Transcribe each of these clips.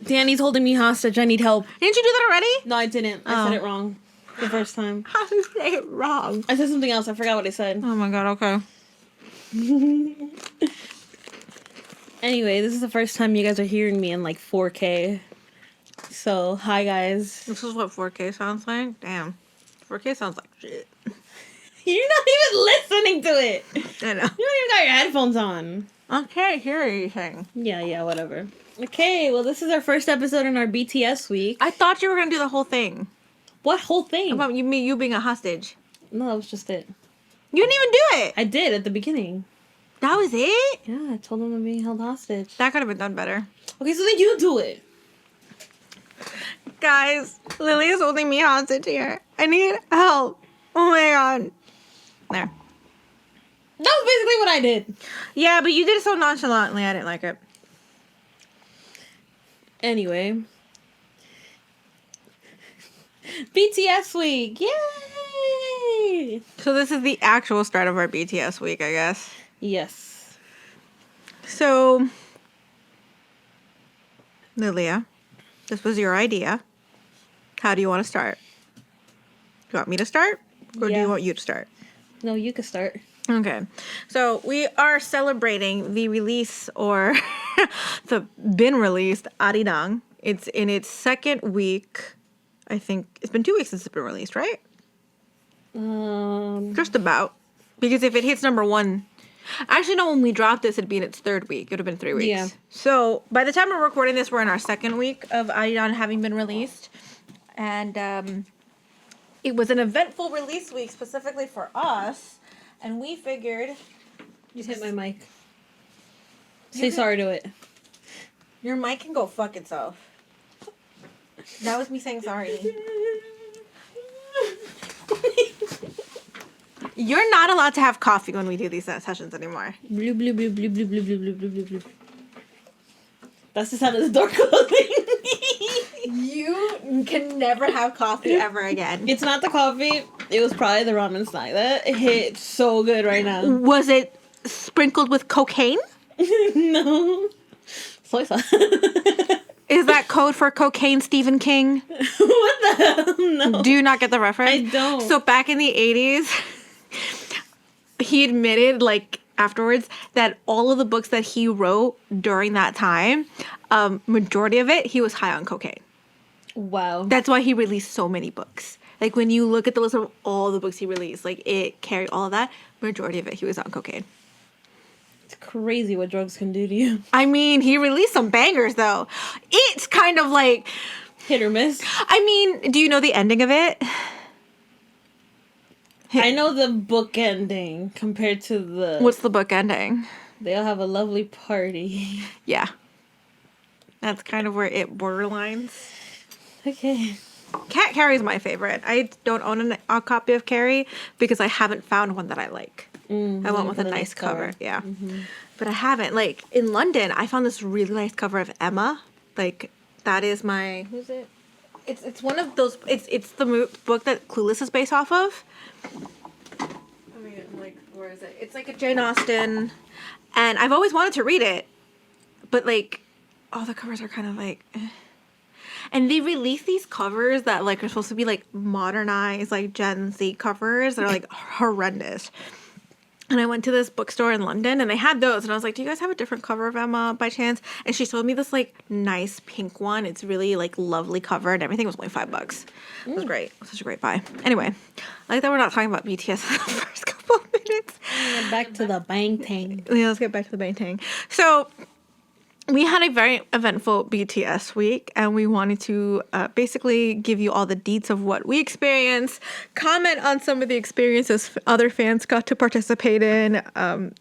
Danny's holding me hostage. I need help. Didn't you do that already? No, I didn't. I said it wrong the first time. How did you say it wrong? I said something else. I forgot what I said. Oh my god, okay. Anyway, this is the first time you guys are hearing me in like 4K. So, hi guys. This is what 4K sounds like? Damn. 4K sounds like shit. You're not even listening to it. I know. You don't even got your headphones on. I can't hear anything. Yeah, whatever. Okay, well, this is our first episode in our BTS week. I thought you were going to do the whole thing. What whole thing? About you being a hostage. No, that was just it. You didn't even do it. I did at the beginning. That was it? Yeah, I told them I'm being held hostage. That could have been done better. Okay, so then you do it. Guys, Lily is holding me hostage here. I need help. Oh my god. There. That was basically what I did. Yeah, but you did it so nonchalantly, I didn't like it. Anyway. BTS week. Yay! So this is the actual start of our BTS week, I guess. Yes. So, Lilia, this was your idea. How do you want to start? Do you want me to start? Or do Yeah. you want you to start? No, you can start. Okay. So we are celebrating the release or the been released Arirang. It's in its second week. I think it's been 2 weeks since it's been released, right? Just about. Because if it hits number 1, actually no, when we dropped this, it'd be in its 3rd week. It would have been 3 weeks. Yeah. So by the time we're recording this, we're in our 2nd week of Arirang having been released. And it was an eventful release week specifically for us. And we figured... Just hit my mic. Say sorry to it. Your mic can go fuck itself. That was me saying sorry. You're not allowed to have coffee when we do these sessions anymore. Blue, blue, blue, blue, blue, blue, blue, blue, blue, blue, blue. That's the sound of the door closing. You can never have coffee ever again. It's not the coffee. It was probably the ramen snack. That hit so good right now. Was it sprinkled with cocaine? No. Soy sauce. Is that code for cocaine Stephen King? What the hell? No. Do you not get the reference? I don't. So back in the 80s, he admitted, like, afterwards, that all of the books that he wrote during that time, majority of it, he was high on cocaine. Wow. That's why he released so many books. Like, when you look at the list of all the books he released, like, it carried all of that. Majority of it, he was on cocaine. It's crazy what drugs can do to you. I mean, he released some bangers, though. It's kind of like... Hit or miss. I mean, do you know the ending of it? I know the book ending compared to the... What's the book ending? They all have a lovely party. Yeah. That's kind of where it borderlines. Okay. Cat Carrie's my favorite. I don't own a copy of Carrie because I haven't found one that I like. I went with a nice cover. Yeah. Mm-hmm. But I haven't. Like, in London, I found this really nice cover of Emma. Like, that is my... Who's it? It's one of those... It's the book that Clueless is based off of. I mean, like, where is it? It's like a Jane Austen. And I've always wanted to read it. But, like, all the covers are kind of like... And they release these covers that, like, are supposed to be, like, modernized, like, Gen Z covers that are, like, horrendous. And I went to this bookstore in London, and they had those. And I was like, do you guys have a different cover of Emma by chance? And she showed me this, like, nice pink one. It's really, like, lovely cover, and everything was only $5. It was great. It was such a great buy. Anyway, I like that we're not talking about BTS in the first couple of minutes. Back to the bang tang. Yeah, let's get back to the bang tang. So... we had a very eventful BTS week, and we wanted to basically give you all the deets of what we experienced, comment on some of the experiences other fans got to participate in, an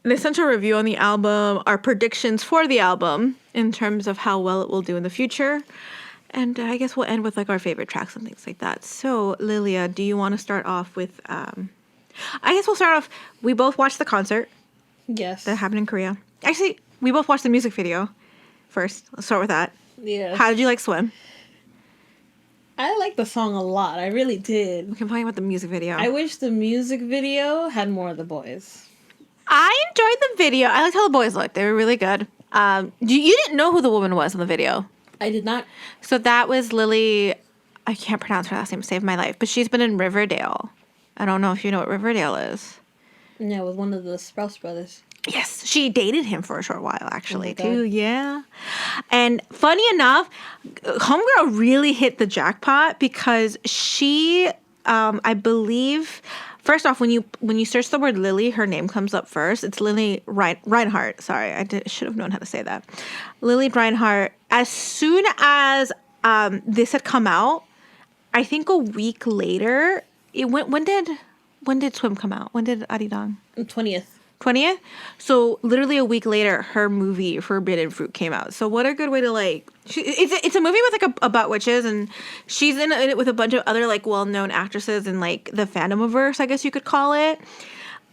essential review on the album, our predictions for the album in terms of how well it will do in the future, and I guess we'll end with, like, our favorite tracks and things like that. So, Lilia, do you want to start off with... I guess we'll start off... We both watched the concert. Yes. That happened in Korea. Actually... we both watched the music video first. Let's start with that. Yeah. How did you like Swim? I liked the song a lot. I really did. We can talk about the music video. I wish the music video had more of the boys. I enjoyed the video. I liked how the boys looked. They were really good. You didn't know who the woman was in the video. I did not. So that was Lily. I can't pronounce her last name to save my life, but she's been in Riverdale. I don't know if you know what Riverdale is. Yeah, with one of the Sprouse brothers. Yes, she dated him for a short while, actually, God. too. Yeah. And funny enough, Homegirl really hit the jackpot because she, I believe, first off, when you search the word Lily, her name comes up first. It's Lily Reinhart. Sorry, should have known how to say that. Lily Reinhart. As soon as this had come out, I think a week later, when did Swim come out? When did Arirang? 20th. 20th? So literally a week later, her movie Forbidden Fruit came out. So what a good way to it's a movie with like about witches, and she's in it with a bunch of other like well-known actresses in like the fandomiverse, I guess you could call it.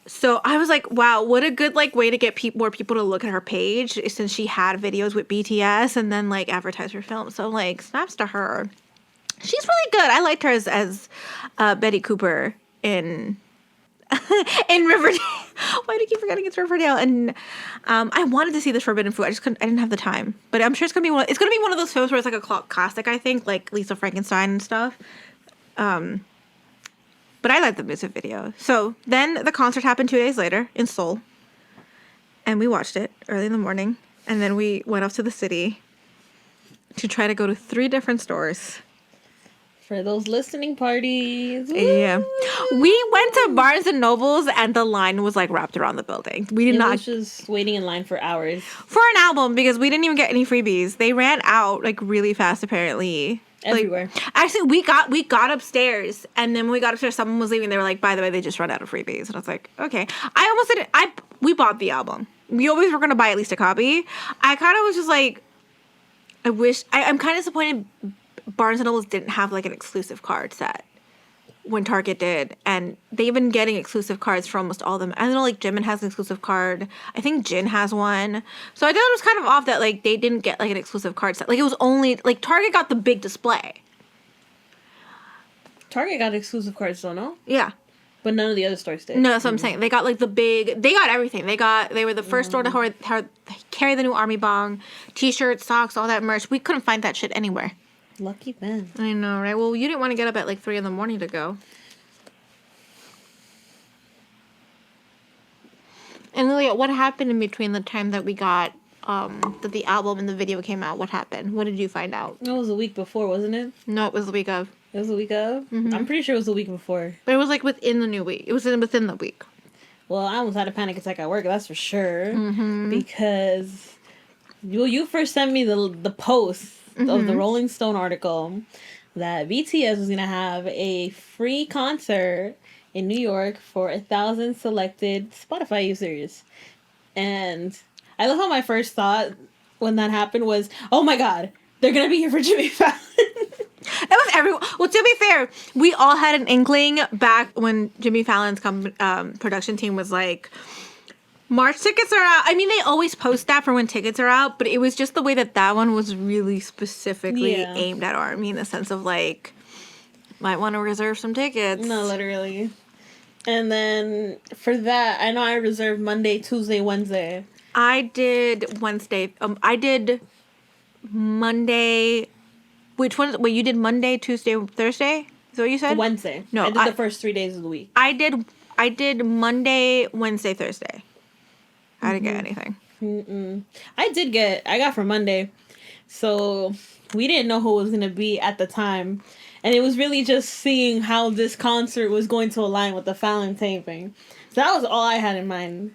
So I was like, wow, what a good like way to get more people to look at her page, since she had videos with BTS and then like advertise her film. So like snaps to her. She's really good. I liked her as Betty Cooper in Riverdale. Why do I keep forgetting it's Riverdale? And I wanted to see this Forbidden Fruit. I didn't have the time. But I'm sure it's gonna be one of those films where it's like a classic, I think, like Lisa Frankenstein and stuff. But I liked the music video. So then the concert happened 2 days later in Seoul. And we watched it early in the morning. And then we went off to the city to try to go to 3 different stores. For those listening parties. Woo! Yeah. We went to Barnes and Nobles and the line was like wrapped around the building. We did not was just waiting in line for hours. For an album, because we didn't even get any freebies. They ran out like really fast apparently. Everywhere. Like, actually we got upstairs, and then when we got upstairs someone was leaving. They were like, by the way, they just run out of freebies. And I was like, okay. I almost didn't we bought the album. We always were gonna buy at least a copy. I kinda was just like, I wish I'm kinda disappointed Barnes and Nobles didn't have like an exclusive card set when Target did, and they've been getting exclusive cards for almost all of them. I know like Jimin has an exclusive card. I think Jin has one. So I thought it was kind of off that like they didn't get like an exclusive card set. Like it was only like Target got the big display. Target got exclusive cards, though, no? Yeah. But none of the other stores did. No, that's what I'm saying. They got like they got everything. They were the first store to carry the new Army Bong, t-shirts, socks, all that merch. We couldn't find that shit anywhere. Lucky man. I know, right? Well, you didn't want to get up at like 3 a.m. to go. And Lilia, what happened in between the time that we got that the album and the video came out? What happened? What did you find out? It was a week before, wasn't it? No, it was the week of. It was the week of? Mm-hmm. I'm pretty sure it was the week before. But it was like within the new week. It was within the week. Well, I almost had a panic attack at work, that's for sure. Mm-hmm. Because you first sent me the post of the Rolling Stone article that BTS was going to have a free concert in New York for 1,000 selected Spotify users. And I love how my first thought when that happened was, oh my god, they're going to be here for Jimmy Fallon. That was everyone. Well, to be fair, we all had an inkling back when Jimmy Fallon's production team was like, March tickets are out. I mean, they always post that for when tickets are out, but it was just the way that one was really specifically aimed at Army in the sense of like, might want to reserve some tickets. No, literally. And then for that, I know I reserved Monday, Tuesday, Wednesday. I did Wednesday. I did Monday. Which one? Wait, you did Monday, Tuesday, Thursday? Is that what you said? Wednesday. No, I did the first 3 days of the week. I did Monday, Wednesday, Thursday. I didn't get anything. I got for Monday. So we didn't know who it was going to be at the time. And it was really just seeing how this concert was going to align with the Fallon taping. So that was all I had in mind.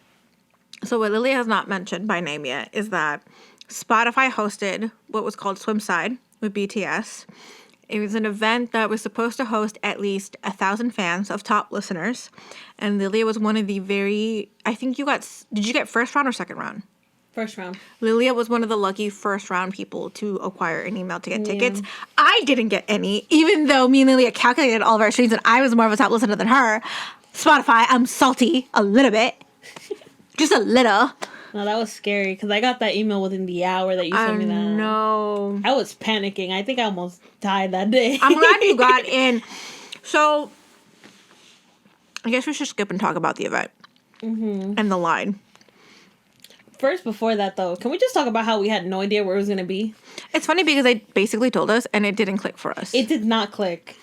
So what Lilia has not mentioned by name yet is that Spotify hosted what was called Swimside with BTS. It was an event that was supposed to host at least 1,000 fans of top listeners. And Lilia was one of the I think did you get first round or second round? First round. Lilia was one of the lucky first round people to acquire an email to get tickets. I didn't get any, even though me and Lilia calculated all of our streams and I was more of a top listener than her. Spotify, I'm salty a little bit. Just a little. No, that was scary because I got that email within the hour that you sent me that. No. I was panicking. I think I almost died that day. I'm glad you got in. So, I guess we should skip and talk about the event and the line. first, before that, though, can we just talk about how we had no idea where it was going to be? It's funny because they basically told us, and it didn't click for us. It did not click.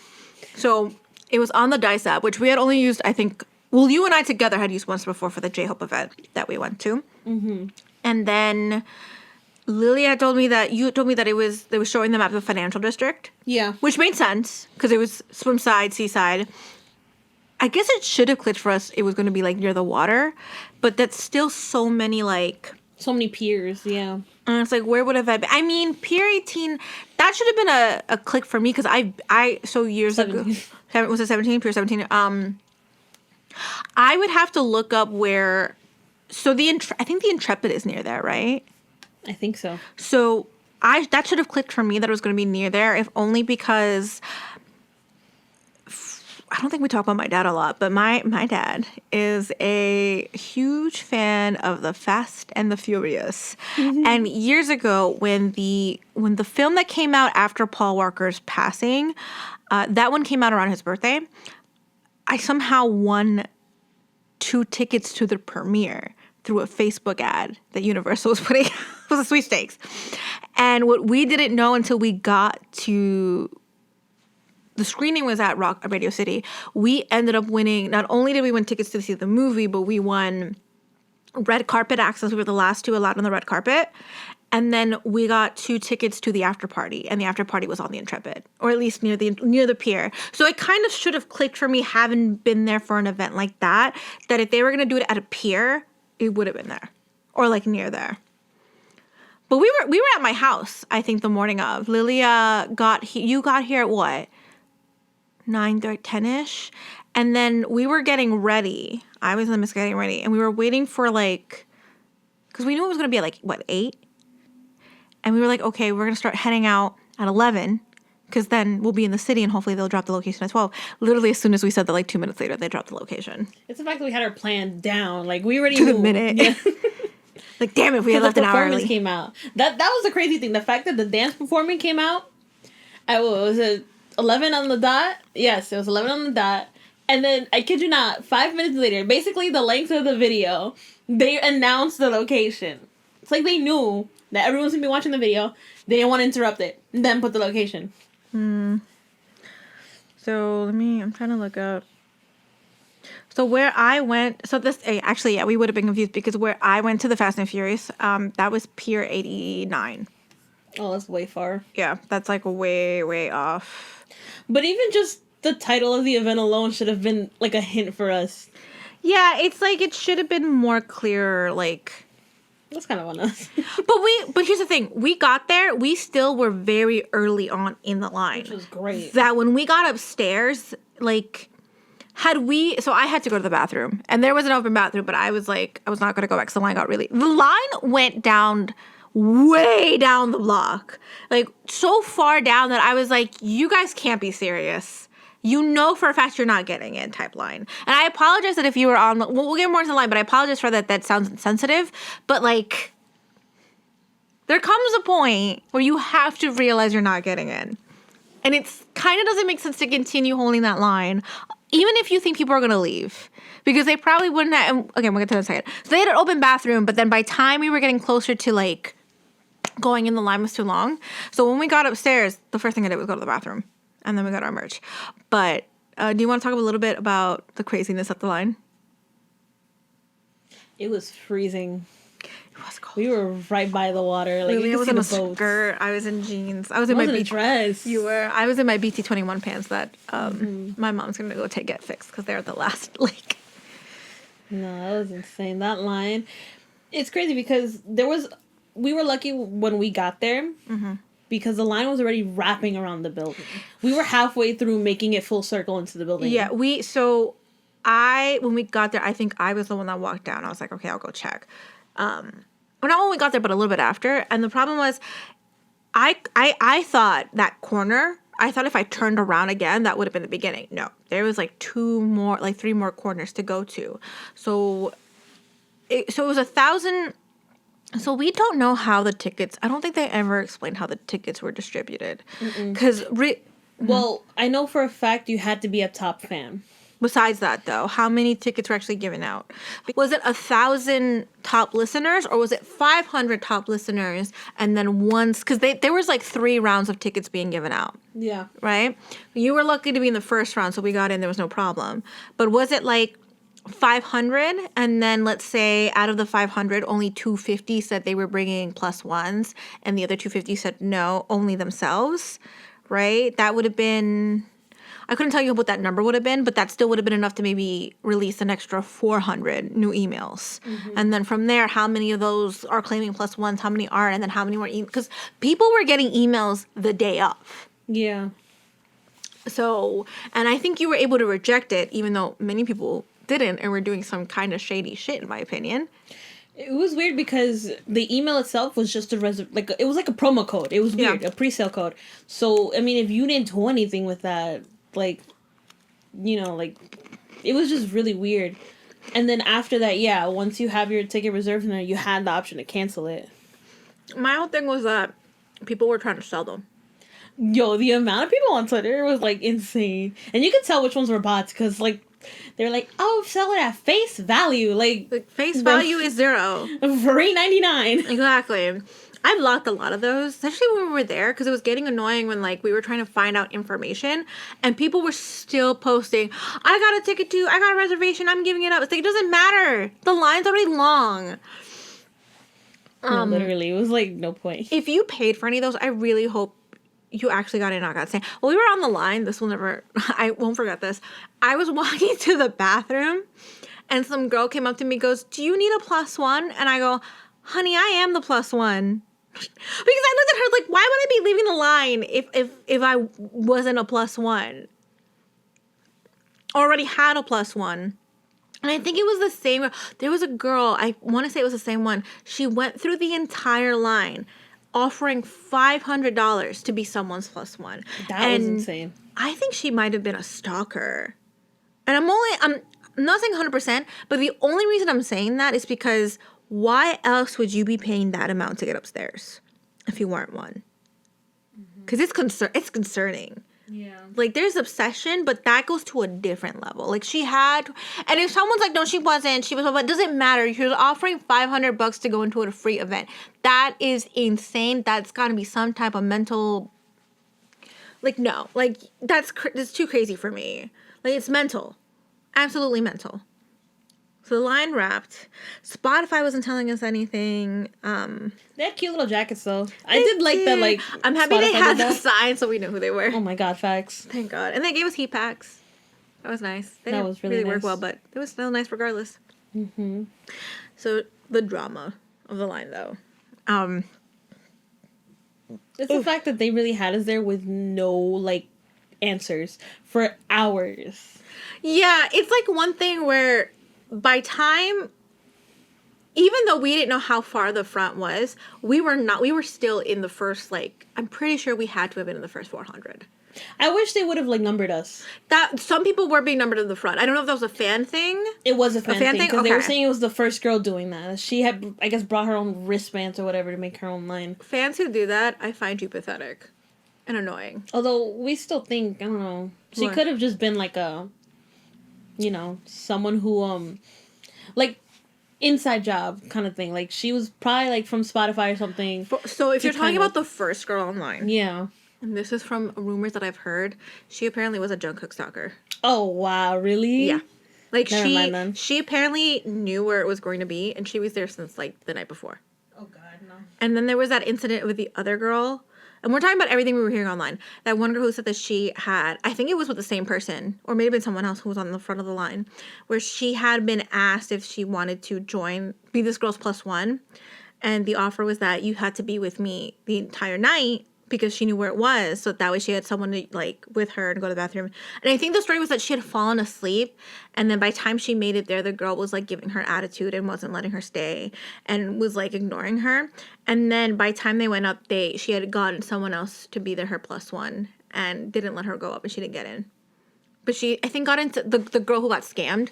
So it was on the Dice app, which we had only used, I think, well, you and I together had used once before for the J-Hope event that we went to. Mm-hmm. And then Lilia told me that they was showing them at the financial district. Yeah. Which made sense because it was swim side, seaside. I guess it should have clicked for us. It was going to be like near the water, but that's still so many piers, yeah. And it's like, where would have I been? I mean, Pier 18, that should have been a click for me because I so years 17. ago, was it 17? Pier 17? I would have to look up where, so I think the Intrepid is near there, right? I think so. So that should have clicked for me that it was going to be near there, if only because I don't think we talk about my dad a lot, but my dad is a huge fan of the Fast and the Furious. Mm-hmm. And years ago, when the film that came out after Paul Walker's passing, that one came out around his birthday, I somehow won 2 tickets to the premiere through a Facebook ad that Universal was putting. It was a sweepstakes. And what we didn't know until we got to the screening was at Radio City. We ended up winning, not only did we win tickets to see the movie, but we won red carpet access. We were the last 2 allowed on the red carpet. And then we got 2 tickets to the after party, and the after party was on the Intrepid, or at least near the pier. So it kind of should have clicked for me, having been there for an event like that if they were going to do it at a pier, it would have been there, or like near there. But we were at my house, I think, the morning of. Lilia you got here at what? 9:30, 10-ish, and then we were getting ready. I was in the midst of getting ready, and we were waiting for because we knew it was going to be at 8? And we were like, okay, we're going to start heading out at 11, because then we'll be in the city, and hopefully they'll drop the location at 12. Literally, as soon as we said that, 2 minutes later, they dropped the location. It's the fact that we had our plan down. We already to knew. The minute. Yeah. Damn it, if we had left an hour early. The performance came out. That was the crazy thing. The fact that the dance performance came out, was it 11 on the dot? Yes, it was 11 on the dot. And then, I kid you not, 5 minutes later, basically the length of the video, they announced the location. It's like they knew that everyone's going to be watching the video. They didn't want to interrupt it. And then put the location. So, I'm trying to look up. So, where I went, we would have been confused because where I went to the Fast and Furious, that was Pier 89. Oh, that's way far. Yeah, that's way, way off. But even just the title of the event alone should have been a hint for us. Yeah, it's it should have been more clear, That's kind of on us. But here's the thing. We got there, we still were very early on in the line. Which was great. That when we got upstairs, so I had to go to the bathroom, and there was an open bathroom, but I was not going to go back, so the line the line went down way down the block. So far down that I was you guys can't be serious. You know for a fact you're not getting in type line. And I apologize that if you were on, we'll get more into the line, but I apologize for that. That sounds insensitive. But there comes a point where you have to realize you're not getting in. And it's kind of doesn't make sense to continue holding that line, even if you think people are going to leave. Because they probably wouldn't have, okay, we'll get to that in a second. So they had an open bathroom, but then by the time we were getting closer to going in, the line was too long. So when we got upstairs, the first thing I did was go to the bathroom. And then we got our merch. But do you want to talk a little bit about the craziness at the line? It was freezing. It was cold. We were right by the water. Lilia was in a skirt. I was in jeans. I was in my dress. You were. I was in my BT21 pants that my mom's going to go get fixed because they're at the last lake. No, that was insane. That line. It's crazy because we were lucky when we got there. Mm-hmm. Because the line was already wrapping around the building. We were halfway through making it full circle into the building. Yeah, when we got there, I think I was the one that walked down. I was like, okay, I'll go check. Well, not when we got there, but a little bit after. And the problem was, I thought that corner, if I turned around again, that would have been the beginning. No, there was 3 more corners to go to. So it was 1,000... So we don't know how the tickets... I don't think they ever explained how the tickets were distributed. Because... Well, I know for a fact you had to be a top fan. Besides that, though, how many tickets were actually given out? Was it 1,000 top listeners, or was it 500 top listeners and then once? Because there was like 3 rounds of tickets being given out. Yeah. Right? You were lucky to be in the first round, so we got in. There was no problem. But was it like 500, and then let's say out of the 500, only 250 said they were bringing plus ones, and the other 250 said no, only themselves, right? That would have been, I couldn't tell you what that number would have been, but that still would have been enough to maybe release an extra 400 new emails. And then from there, how many of those are claiming plus ones, how many aren't, and then how many were because people were getting emails the day of. Yeah. So, and I think you were able to reject it, even though many people didn't and were doing some kind of shady shit, in my opinion. It was weird because the email itself was just a it was like a promo code. It was weird, a pre-sale code. So, I mean, if you didn't do anything with that, like, you know, like, it was just really weird. And then after that, yeah, once you have your ticket reserved in there, you had the option to cancel it. My whole thing was that people were trying to sell them. Yo, the amount of people on Twitter was, like, insane. And you could tell which ones were bots because, like, they're like, oh, sell it at face value. Like face value is $0. $3.99. Exactly. I blocked a lot of those, especially when we were there, because it was getting annoying when, like, we were trying to find out information, and people were still posting, I got a ticket too, I got a reservation, I'm giving it up. It's like, it doesn't matter. The line's already long. No, literally, it was, like, no point. If you paid for any of those, I really hope you actually got in. I got saying, well, we were on the line. I won't forget this. I was walking to the bathroom and some girl came up to me, goes, do you need a plus one? And I go, honey, I am the plus one. Because I looked at her like, why would I be leaving the line if I wasn't a plus one? Already had a plus one. And I think it was the same. There was a girl, I want to say it was the same one. She went through the entire line offering $500 to be someone's plus one. That was insane. I think she might have been a stalker. And I'm not saying 100%, but the only reason I'm saying that is because why else would you be paying that amount to get upstairs if you weren't one? Because it's concerning. Yeah. Like, there's obsession, but that goes to a different level. Like, she had, and if someone's like, no, she wasn't, but it doesn't matter. She was offering $500 to go into a free event. That is insane. That's got to be some type of mental, like, no. Like, that's too crazy for me. Like, it's mental. Absolutely mental. So the line wrapped. Spotify wasn't telling us anything. They had cute little jackets though. I did like that. Like, I'm happy they had the sign so we knew who they were. Oh my god, facts. Thank God. And they gave us heat packs. That was nice. They that was really nice. Work well, but it was still nice regardless. So the drama of the line though. It's the fact that they really had us there with no like answers for hours. Yeah, it's like one thing where by time, even though we didn't know how far the front was, we were still in the first, like, I'm pretty sure we had to have been in the first 400. I wish they would have, like, numbered us. That some people were being numbered in the front. I don't know if that was a fan thing. It was a fan thing, because they were saying it was the first girl doing that. She had, I guess, brought her own wristbands or whatever to make her own line. Fans who do that, I find you pathetic and annoying. Although, we still think, I don't know, she could have just been, like, a, you know, someone who, like, inside job kind of thing. Like, she was probably, like, from Spotify or something. So, if you're talking about the first girl online. Yeah. And this is from rumors that I've heard. She apparently was a Jungkook stalker. Oh, wow. Really? Yeah. Like, Never mind then. She apparently knew where it was going to be, and she was there since, like, the night before. Oh, God, no. And then there was that incident with the other girl. And we're talking about everything we were hearing online. That one girl who said that she had, I think it was with the same person, or maybe someone else who was on the front of the line, where she had been asked if she wanted to be this girl's plus one. And the offer was that you had to be with me the entire night because she knew where it was. So that way she had someone to, like, with her and go to the bathroom. And I think the story was that she had fallen asleep. And then by the time she made it there, the girl was, like, giving her attitude and wasn't letting her stay and was, like, ignoring her. And then by the time they went up, she had gotten someone else to be her plus one and didn't let her go up and she didn't get in. But she, I think, got into the girl who got scammed.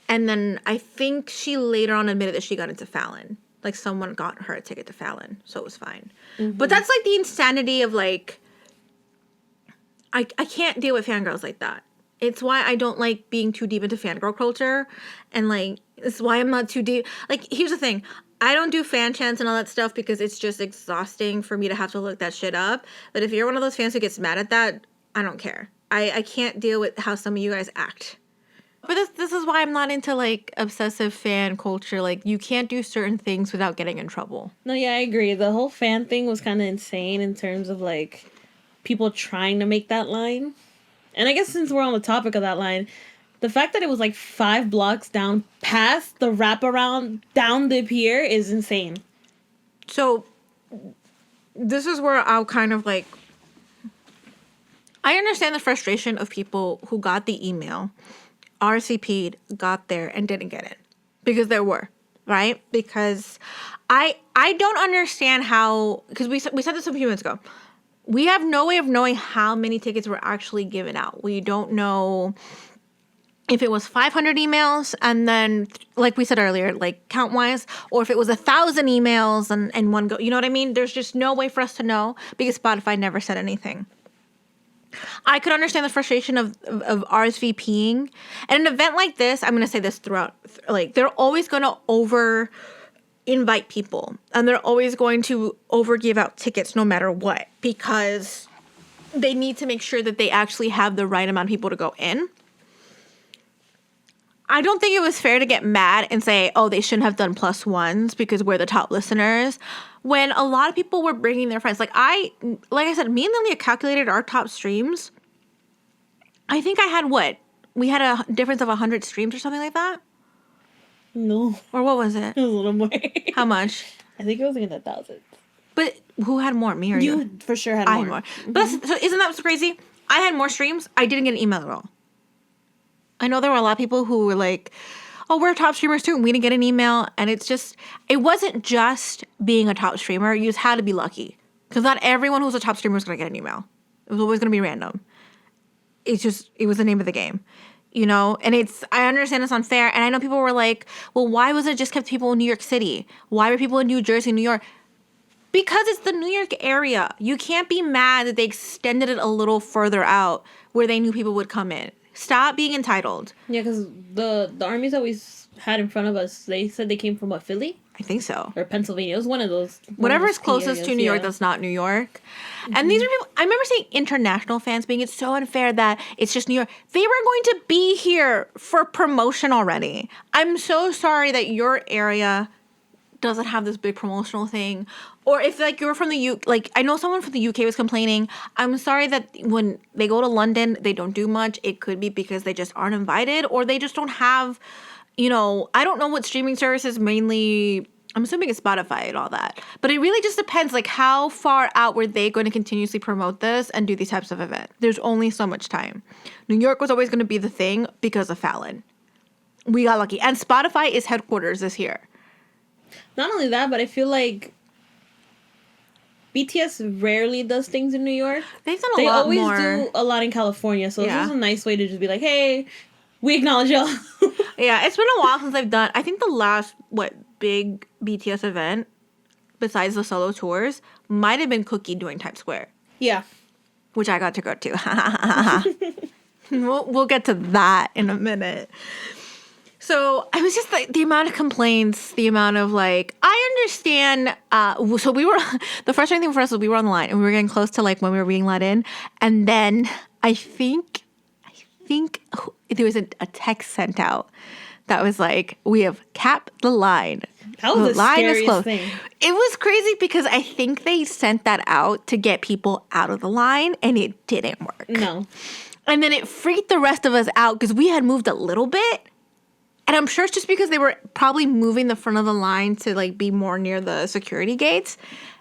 And then I think she later on admitted that she got into Fallon. Like, someone got her a ticket to Fallon, so it was fine. Mm-hmm. But that's, like, the insanity of, like, I can't deal with fangirls like that. It's why I don't like being too deep into fangirl culture. And, like, it's why I'm not too deep. Like, here's the thing. I don't do fan chants and all that stuff because it's just exhausting for me to have to look that shit up. But if you're one of those fans who gets mad at that, I don't care. I can't deal with how some of you guys act. But this is why I'm not into, like, obsessive fan culture. Like, you can't do certain things without getting in trouble. No, yeah, I agree. The whole fan thing was kind of insane in terms of, like, people trying to make that line. And I guess since we're on the topic of that line, the fact that it was, like, 5 blocks down past the wraparound down the pier is insane. So, this is where I'll kind of, like... I understand the frustration of people who got the email, RSVP'd, got there, and didn't get it. Because there were, right? Because I don't understand how... Because we said this a few minutes ago. We have no way of knowing how many tickets were actually given out. We don't know if it was 500 emails and then, like we said earlier, like count-wise, or if it was 1,000 emails and one go. You know what I mean? There's just no way for us to know because Spotify never said anything. I could understand the frustration of RSVPing. And an event like this, I'm going to say this throughout, like, they're always going to over-invite people. And they're always going to over-give out tickets no matter what. Because they need to make sure that they actually have the right amount of people to go in. I don't think it was fair to get mad and say, oh, they shouldn't have done +1s because we're the top listeners. When a lot of people were bringing their friends. Like I said, me and Lilia calculated our top streams. I think I had what? We had a difference of 100 streams or something like that? No. Or what was it? It was a little more. How much? I think it was in the thousands. But who had more, me or you? You for sure had more. I had more. Mm-hmm. But so isn't that so crazy? I had more streams. I didn't get an email at all. I know there were a lot of people who were like, oh, we're top streamers too, and we didn't get an email. And it wasn't just being a top streamer. You just had to be lucky. Because not everyone who's a top streamer is going to get an email. It was always going to be random. It was the name of the game. You know? And I understand it's unfair. And I know people were like, well, why was it just kept people in New York City? Why were people in New Jersey, New York? Because it's the New York area. You can't be mad that they extended it a little further out where they knew people would come in. Stop being entitled. Yeah, because the armies that we had in front of us, they said they came from, what, Philly? I think so. Or Pennsylvania. It was one of those. Whatever is closest to New York that's not New York. Mm-hmm. And these are people, I remember seeing international fans being, it's so unfair that it's just New York. They were going to be here for promotion already. I'm so sorry that your area doesn't have this big promotional thing. Or if, like, you're from the UK, like, I know someone from the UK was complaining. I'm sorry that when they go to London, they don't do much. It could be because they just aren't invited or they just don't have, you know, I don't know what streaming services mainly, I'm assuming it's Spotify and all that. But it really just depends, like, how far out were they going to continuously promote this and do these types of events? There's only so much time. New York was always going to be the thing because of Fallon. We got lucky. And Spotify is headquarters this year. Not only that, but I feel like BTS rarely does things in New York. They've done a lot more. They always do a lot in California, so this is a nice way to just be like, hey, we acknowledge y'all. Yeah, it's been a while since I've done, I think the last, big BTS event, besides the solo tours, might have been Cookie doing Times Square. Yeah. Which I got to go to. We'll get to that in a minute. So I was just like, the amount of complaints, the amount of like, I understand. So we were, the frustrating thing for us was we were on the line and we were getting close to like when we were being let in. And then I think there was a text sent out that was like, we have capped the line. That was the scariest thing. It was crazy because I think they sent that out to get people out of the line and it didn't work. No. And then it freaked the rest of us out because we had moved a little bit. And I'm sure it's just because they were probably moving the front of the line to like be more near the security gates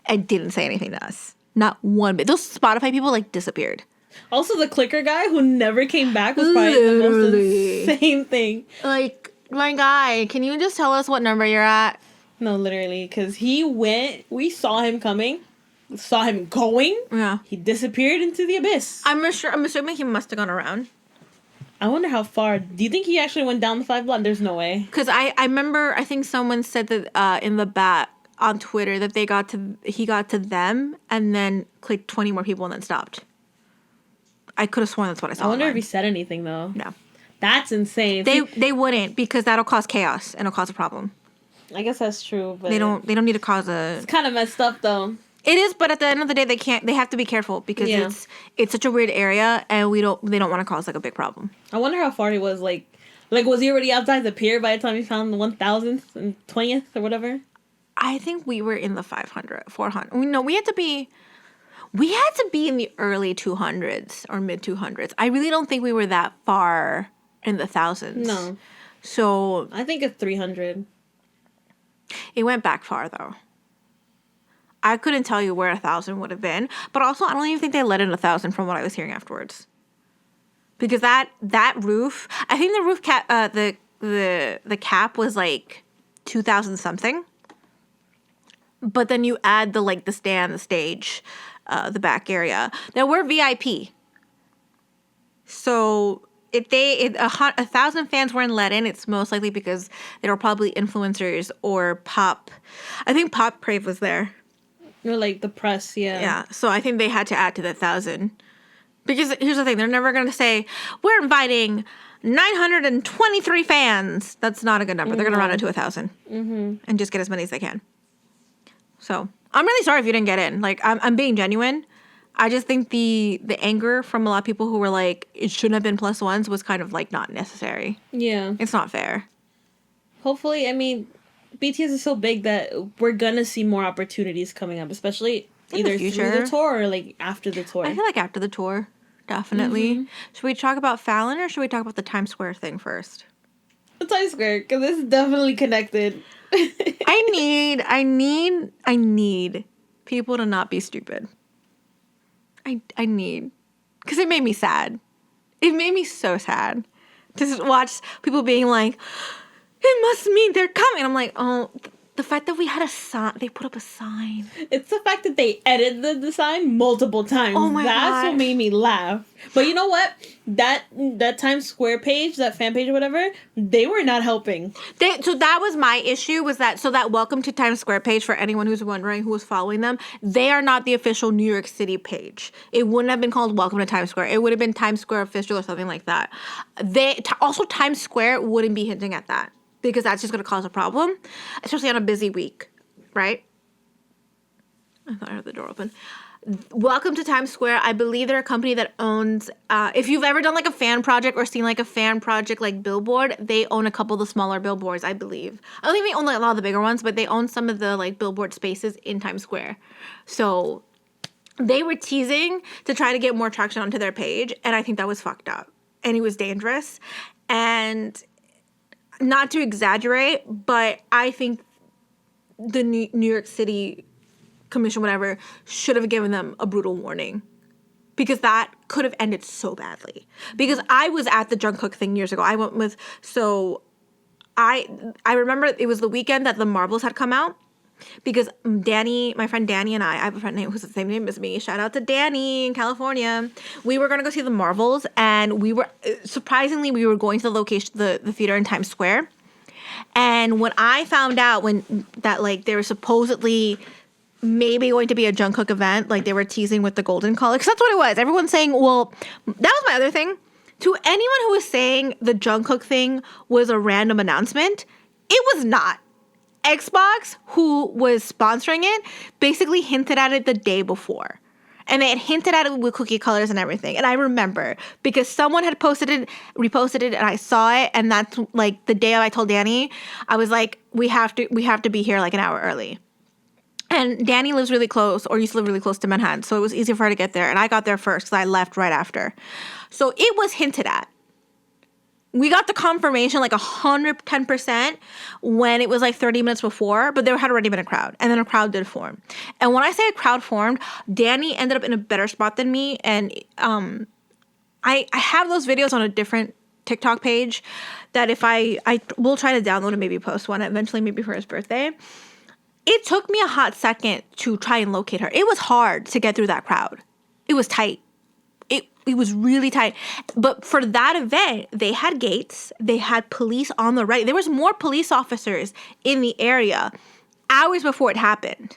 and didn't say anything to us. Not one bit. Those Spotify people like disappeared. Also, the clicker guy who never came back was probably the most insane thing. Like, my guy, can you just tell us what number you're at? No, literally, because he went, we saw him coming, saw him going. Yeah. He disappeared into the abyss. I'm assuming he must have gone around. I wonder how far. Do you think he actually went down the 5 block? There's no way. Because I remember, I think someone said that in the back on Twitter that he got to them and then clicked 20 more people and then stopped. I could have sworn that's what I saw. I wonder online. if he said anything though. No. That's insane. They wouldn't, because that'll cause chaos and it'll cause a problem. I guess that's true, but They don't need to cause it's kind of messed up though. It is, but at the end of the day, they have to be careful because it's such a weird area, and they don't want to cause like a big problem. I wonder how far he was. Like was he already outside the pier by the time he found the 1000th and 20th or whatever? I think we were in the 500, 400. No, we had to be in the early 200s or mid 200s. I really don't think we were that far in the thousands. No. So I think it's 300. It went back far though. I couldn't tell you where 1,000 would have been, but also I don't even think they let in 1,000 from what I was hearing afterwards. Because that roof, I think the roof cap, the cap was like 2,000 something. But then you add the stand, the stage, the back area. Now we're VIP. So if 1,000 fans weren't let in, it's most likely because they were probably influencers or Pop. I think Pop Crave was there. Or like the press, yeah. Yeah, so I think they had to add to the 1,000. Because here's the thing, they're never going to say, we're inviting 923 fans. That's not a good number. They're going to round it to 1,000. Mm-hmm. And just get as many as they can. So, I'm really sorry if you didn't get in. Like, I'm being genuine. I just think the anger from a lot of people who were like, it shouldn't have been +1s was kind of like not necessary. Yeah. It's not fair. Hopefully, I mean, BTS is so big that we're gonna see more opportunities coming up, especially either through the tour or like after the tour. I feel like after the tour, definitely. Mm-hmm. Should we talk about Fallon or should we talk about the Times Square thing first? The Times Square, because it's definitely connected. I need people to not be stupid. I need, because it made me sad. It made me so sad to just watch people being like, it must mean they're coming. I'm like, oh, the fact that we had a sign, they put up a sign. It's the fact that they edited the sign multiple times. Oh my That's what made me laugh. But you know what? That Times Square page, that fan page or whatever, they were not helping. So that was my issue, was that Welcome to Times Square page, for anyone who's wondering who was following them, they are not the official New York City page. It wouldn't have been called Welcome to Times Square. It would have been Times Square Official or something like that. Also, Times Square wouldn't be hinting at that, because that's just going to cause a problem, especially on a busy week, right? I thought I heard the door open. Welcome to Times Square. I believe they're a company that owns, if you've ever done like a fan project or seen like a fan project like billboard, they own a couple of the smaller billboards, I believe. I don't think they own like a lot of the bigger ones, but they own some of the like billboard spaces in Times Square. So they were teasing to try to get more traction onto their page, and I think that was fucked up. And it was dangerous. And not to exaggerate, but I think the New York City Commission, whatever, should have given them a brutal warning, because that could have ended so badly. Because I was at the Jungkook thing years ago. I went with, I remember it was the weekend that the Marbles had come out, because Danny, my friend Danny, and I have a friend who's the same name as me. Shout out to Danny in California. We were going to go see the Marvels, and we were going to the location, the theater in Times Square. And when I found out that like there was supposedly maybe going to be a Jungkook event, like they were teasing with the golden color, because that's what it was. Everyone's saying, well, that was my other thing. To anyone who was saying the Jungkook thing was a random announcement, it was not. Xbox, who was sponsoring it, basically hinted at it the day before. And they had hinted at it with cookie colors and everything. And I remember, because someone had reposted it, and I saw it. And that's like the day I told Danny, I was like, we have to be here like an hour early. And Danny lives really close, or used to live really close to Manhattan. So it was easy for her to get there. And I got there first because I left right after. So it was hinted at. We got the confirmation like 110% when it was like 30 minutes before, but there had already been a crowd, and then a crowd did form. And when I say a crowd formed, Danny ended up in a better spot than me, and I have those videos on a different TikTok page that if I will try to download and maybe post one eventually, maybe for his birthday. It took me a hot second to try and locate her. It was hard to get through that crowd. It was tight. It was really tight. But for that event, they had gates. They had police on the right. There was more police officers in the area hours before it happened.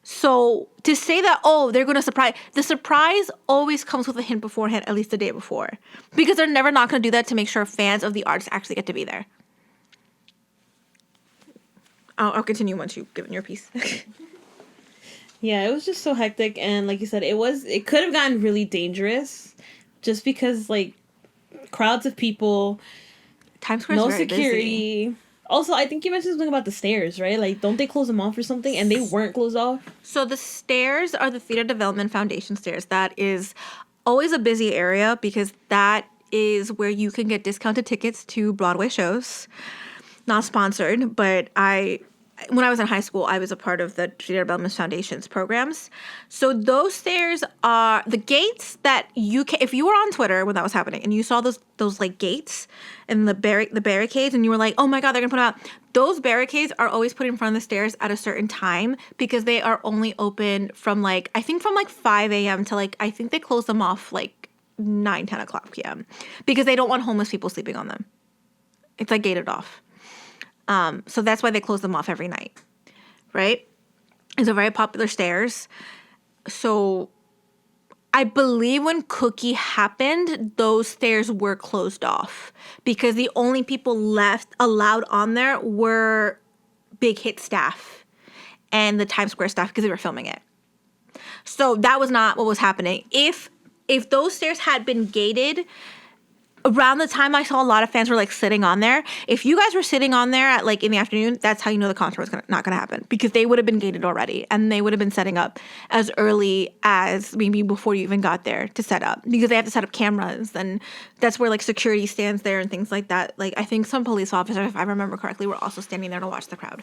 So to say that, oh, they're going to surprise, the surprise always comes with a hint beforehand, at least the day before. Because they're never not going to do that to make sure fans of the artist actually get to be there. I'll continue once you've given your piece. Yeah, it was just so hectic. And like you said, it could have gotten really dangerous just because, like, crowds of people, Times Square no is very security. busy. Also, I think you mentioned something about the stairs, right? Like, don't they close them off or something? And they weren't closed off? So the stairs are the Theater Development Foundation stairs. That is always a busy area because that is where you can get discounted tickets to Broadway shows. Not sponsored, but when I was in high school, I was a part of the Theater Development Foundation's programs. So those stairs are the gates that you can, if you were on Twitter when that was happening and you saw those like gates and the barricades and you were like, oh my God, they're gonna put them out. Those barricades are always put in front of the stairs at a certain time because they are only open from like 5 a.m. to I think they close them off like 9, 10 o'clock p.m. because they don't want homeless people sleeping on them. It's like gated off. So that's why they close them off every night, right? It's a very popular stairs. So I believe when Cookie happened, those stairs were closed off because the only people allowed on there were Big Hit staff and the Times Square staff because they were filming it. So that was not what was happening. If those stairs had been gated, around the time I saw a lot of fans were like sitting on there. If you guys were sitting on there at like in the afternoon, that's how you know the concert was not gonna happen because they would have been gated already and they would have been setting up as early as maybe before you even got there to set up because they have to set up cameras and that's where like security stands there and things like that. Like I think some police officers, if I remember correctly, were also standing there to watch the crowd.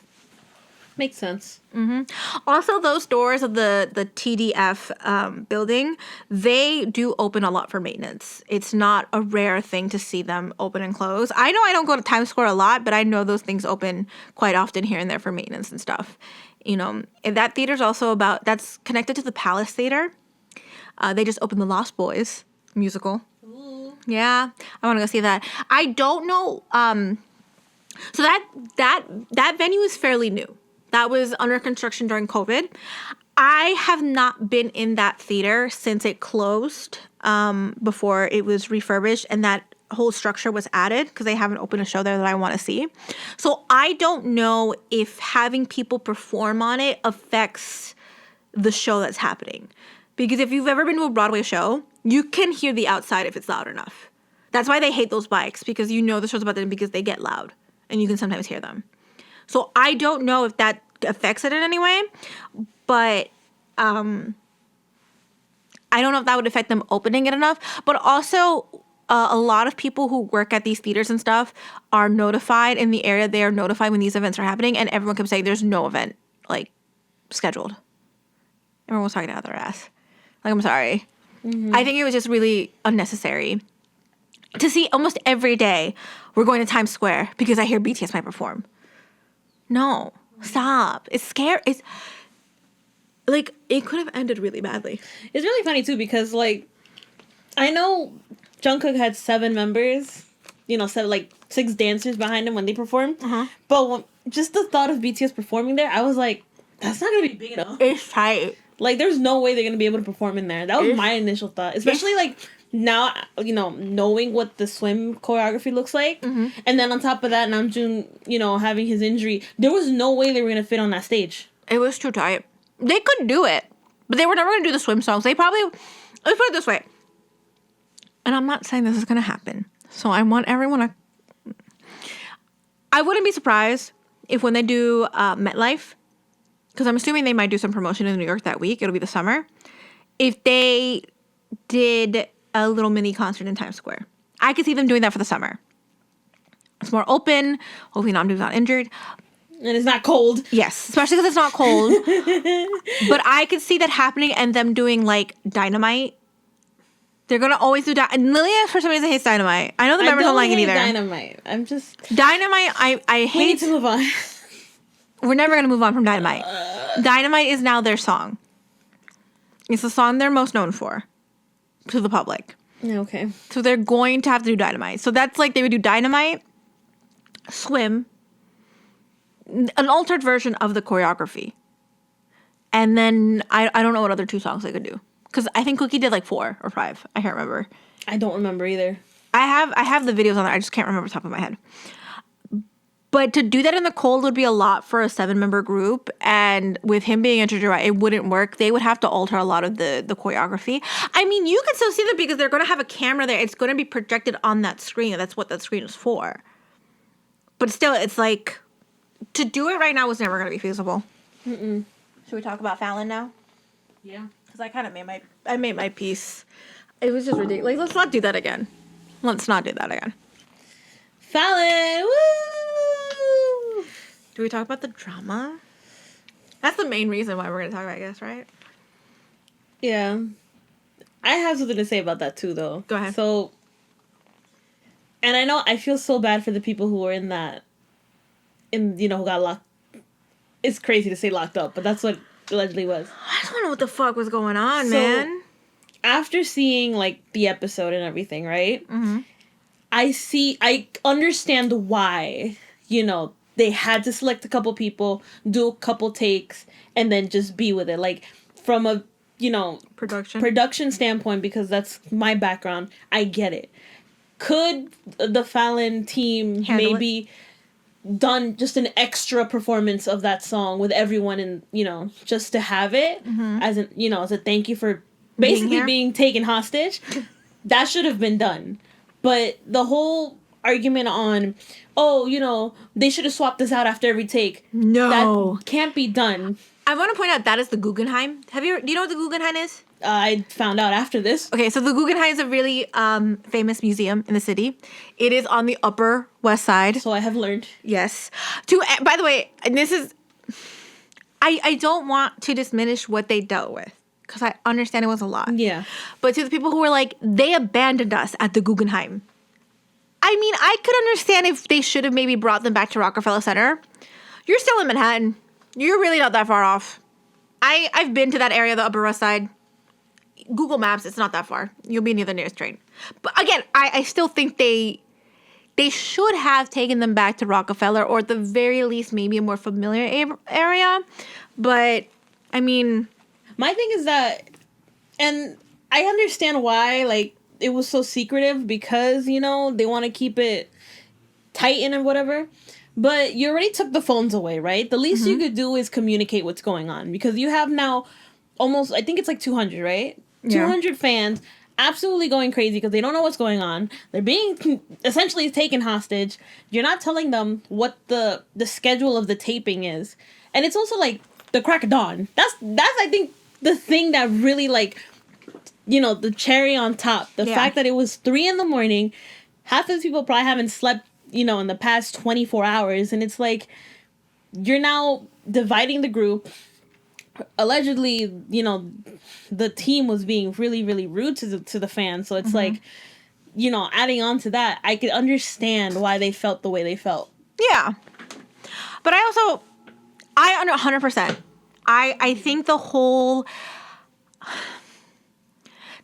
Makes sense. Mm-hmm. Also, those doors of the TDF building, they do open a lot for maintenance. It's not a rare thing to see them open and close. I know I don't go to Times Square a lot, but I know those things open quite often here and there for maintenance and stuff. You know, and that theater's also that's connected to the Palace Theater. They just opened the Lost Boys musical. Ooh. Yeah, I want to go see that. I don't know. So that venue is fairly new. That was under construction during COVID. I have not been in that theater since it closed before it was refurbished and that whole structure was added because they haven't opened a show there that I want to see. So I don't know if having people perform on it affects the show that's happening. Because if you've ever been to a Broadway show, you can hear the outside if it's loud enough. That's why they hate those bikes because you know the show's about them because they get loud and you can sometimes hear them. So I don't know if that affects it in any way, but I don't know if that would affect them opening it enough. But also, a lot of people who work at these theaters and stuff are notified in the area. They are notified when these events are happening, and everyone kept saying there's no event like scheduled. Everyone was talking out their ass. Like, I'm sorry. Mm-hmm. I think it was just really unnecessary to see almost every day. We're going to Times Square because I hear BTS might perform. No, stop. It's scary. It's like it could have ended really badly. It's really funny too because like I know Jungkook had 7 members, 6 dancers behind him when they performed. Uh-huh. But just the thought of BTS performing there, I was like, that's not gonna be big enough. It's tight. Like, there's no way they're gonna be able to perform in there. That was my initial thought, especially like. Now, knowing what the swim choreography looks like, mm-hmm. and then on top of that, Namjoon, having his injury, there was no way they were going to fit on that stage. It was too tight. They could do it, but they were never going to do the swim songs. Let's put it this way. And I'm not saying this is going to happen. So I want everyone to... I wouldn't be surprised if when they do MetLife, because I'm assuming they might do some promotion in New York that week, it'll be the summer, if they did a little mini concert in Times Square. I could see them doing that for the summer. It's more open. Hopefully Namjoon's not injured. And it's not cold. Yes, especially because it's not cold. But I could see that happening and them doing like Dynamite. They're going to always do Dynamite. And Lilia, for some reason, hates Dynamite. I know the members don't like it either. Dynamite. I'm just... Dynamite, I hate... We need to move on. We're never going to move on from Dynamite. Dynamite is now their song. It's the song they're most known for. To the public. Okay. So they're going to have to do Dynamite. So that's like they would do Dynamite, Swim, an altered version of the choreography. And then I don't know what other 2 songs they could do. Because I think Cookie did like 4 or 5. I can't remember. I don't remember either. I have the videos on there. I just can't remember the top of my head. But to do that in the cold would be a lot for a 7-member group. And with him being introduced, it wouldn't work. They would have to alter a lot of the choreography. I mean, you can still see them because they're going to have a camera there. It's going to be projected on that screen. That's what that screen is for. But still, it's like, to do it right now was never going to be feasible. Should we talk about Fallon now? Yeah. Because I kind of made my piece. It was just ridiculous. Like, let's not do that again. Let's not do that again. Fallon, woo! Do we talk about the drama? That's the main reason why we're going to talk about it, I guess, right? Yeah. I have something to say about that too, though. Go ahead. So, and I know I feel so bad for the people who were who got locked. It's crazy to say locked up, but that's what it allegedly was. I just want to know what the fuck was going on, man. After seeing, like, the episode and everything, right? Mm-hmm. I understand why, they had to select a couple people, do a couple takes, and then just be with it. Like, from a, production standpoint, because that's my background, I get it. Could the Fallon team maybe done just an extra performance of that song with everyone in, just to have it as a thank you for basically being taken hostage? That should have been done. But the whole argument on, they should have swapped this out after every take. No. That can't be done. I want to point out that is the Guggenheim. Do you know what the Guggenheim is? I found out after this. Okay, so the Guggenheim is a really famous museum in the city. It is on the Upper West Side. So I have learned. Yes. By the way, and this is, I don't want to diminish what they dealt with, because I understand it was a lot. Yeah. But to the people who were like, they abandoned us at the Guggenheim. I mean, I could understand if they should have maybe brought them back to Rockefeller Center. You're still in Manhattan. You're really not that far off. I've been to that area, the Upper West Side. Google Maps, it's not that far. You'll be near the nearest train. But again, I still think they should have taken them back to Rockefeller, or at the very least, maybe a more familiar area. But, I mean... My thing is that, and I understand why, like, it was so secretive, because, they want to keep it tight and whatever. But you already took the phones away, right? The least you could do is communicate what's going on, because you have now almost, I think it's like 200, right? Yeah. 200 fans absolutely going crazy because they don't know what's going on. They're being essentially taken hostage. You're not telling them what the schedule of the taping is. And it's also like the crack of dawn. That's I think the thing that really, like, the cherry on top. The fact that it was 3 a.m. Half of the people probably haven't slept, in the past 24 hours. And it's like, you're now dividing the group. Allegedly, the team was being really, really rude to the fans. So it's like, adding on to that, I could understand why they felt the way they felt. Yeah. But I under 100%. I think the whole...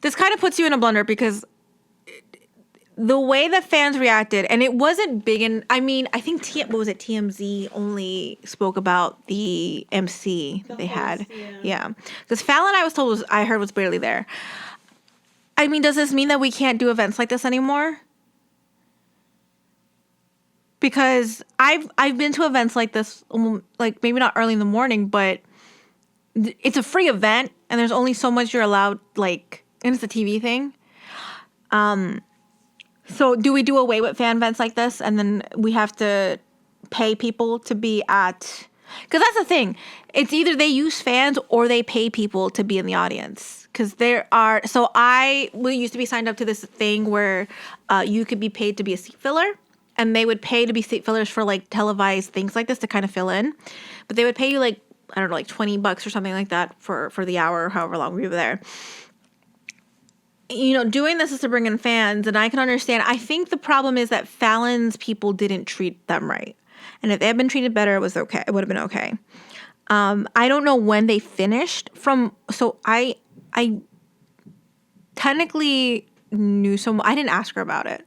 This kind of puts you in a blunder, because the way that fans reacted, and it wasn't big, and I mean, I think TMZ only spoke about the MC that they had. Yeah. Because Fallon, I heard was barely there. I mean, does this mean that we can't do events like this anymore? Because I've been to events like this, like maybe not early in the morning, but it's a free event, and there's only so much you're allowed, like, and it's a TV thing. So do we do away with fan events like this, and then we have to pay people to be at... Because that's the thing. It's either they use fans or they pay people to be in the audience. Because there are... So we used to be signed up to this thing where you could be paid to be a seat filler. And they would pay to be seat fillers for, like, televised things like this to kind of fill in. But they would pay you, like, I don't know, like $20 or something like that for the hour or however long we were there. Doing this is to bring in fans, and I can understand. I think the problem is that Fallon's people didn't treat them right. And if they had been treated better, it was okay. It would have been okay. I don't know when they finished so I technically knew someone. I didn't ask her about it.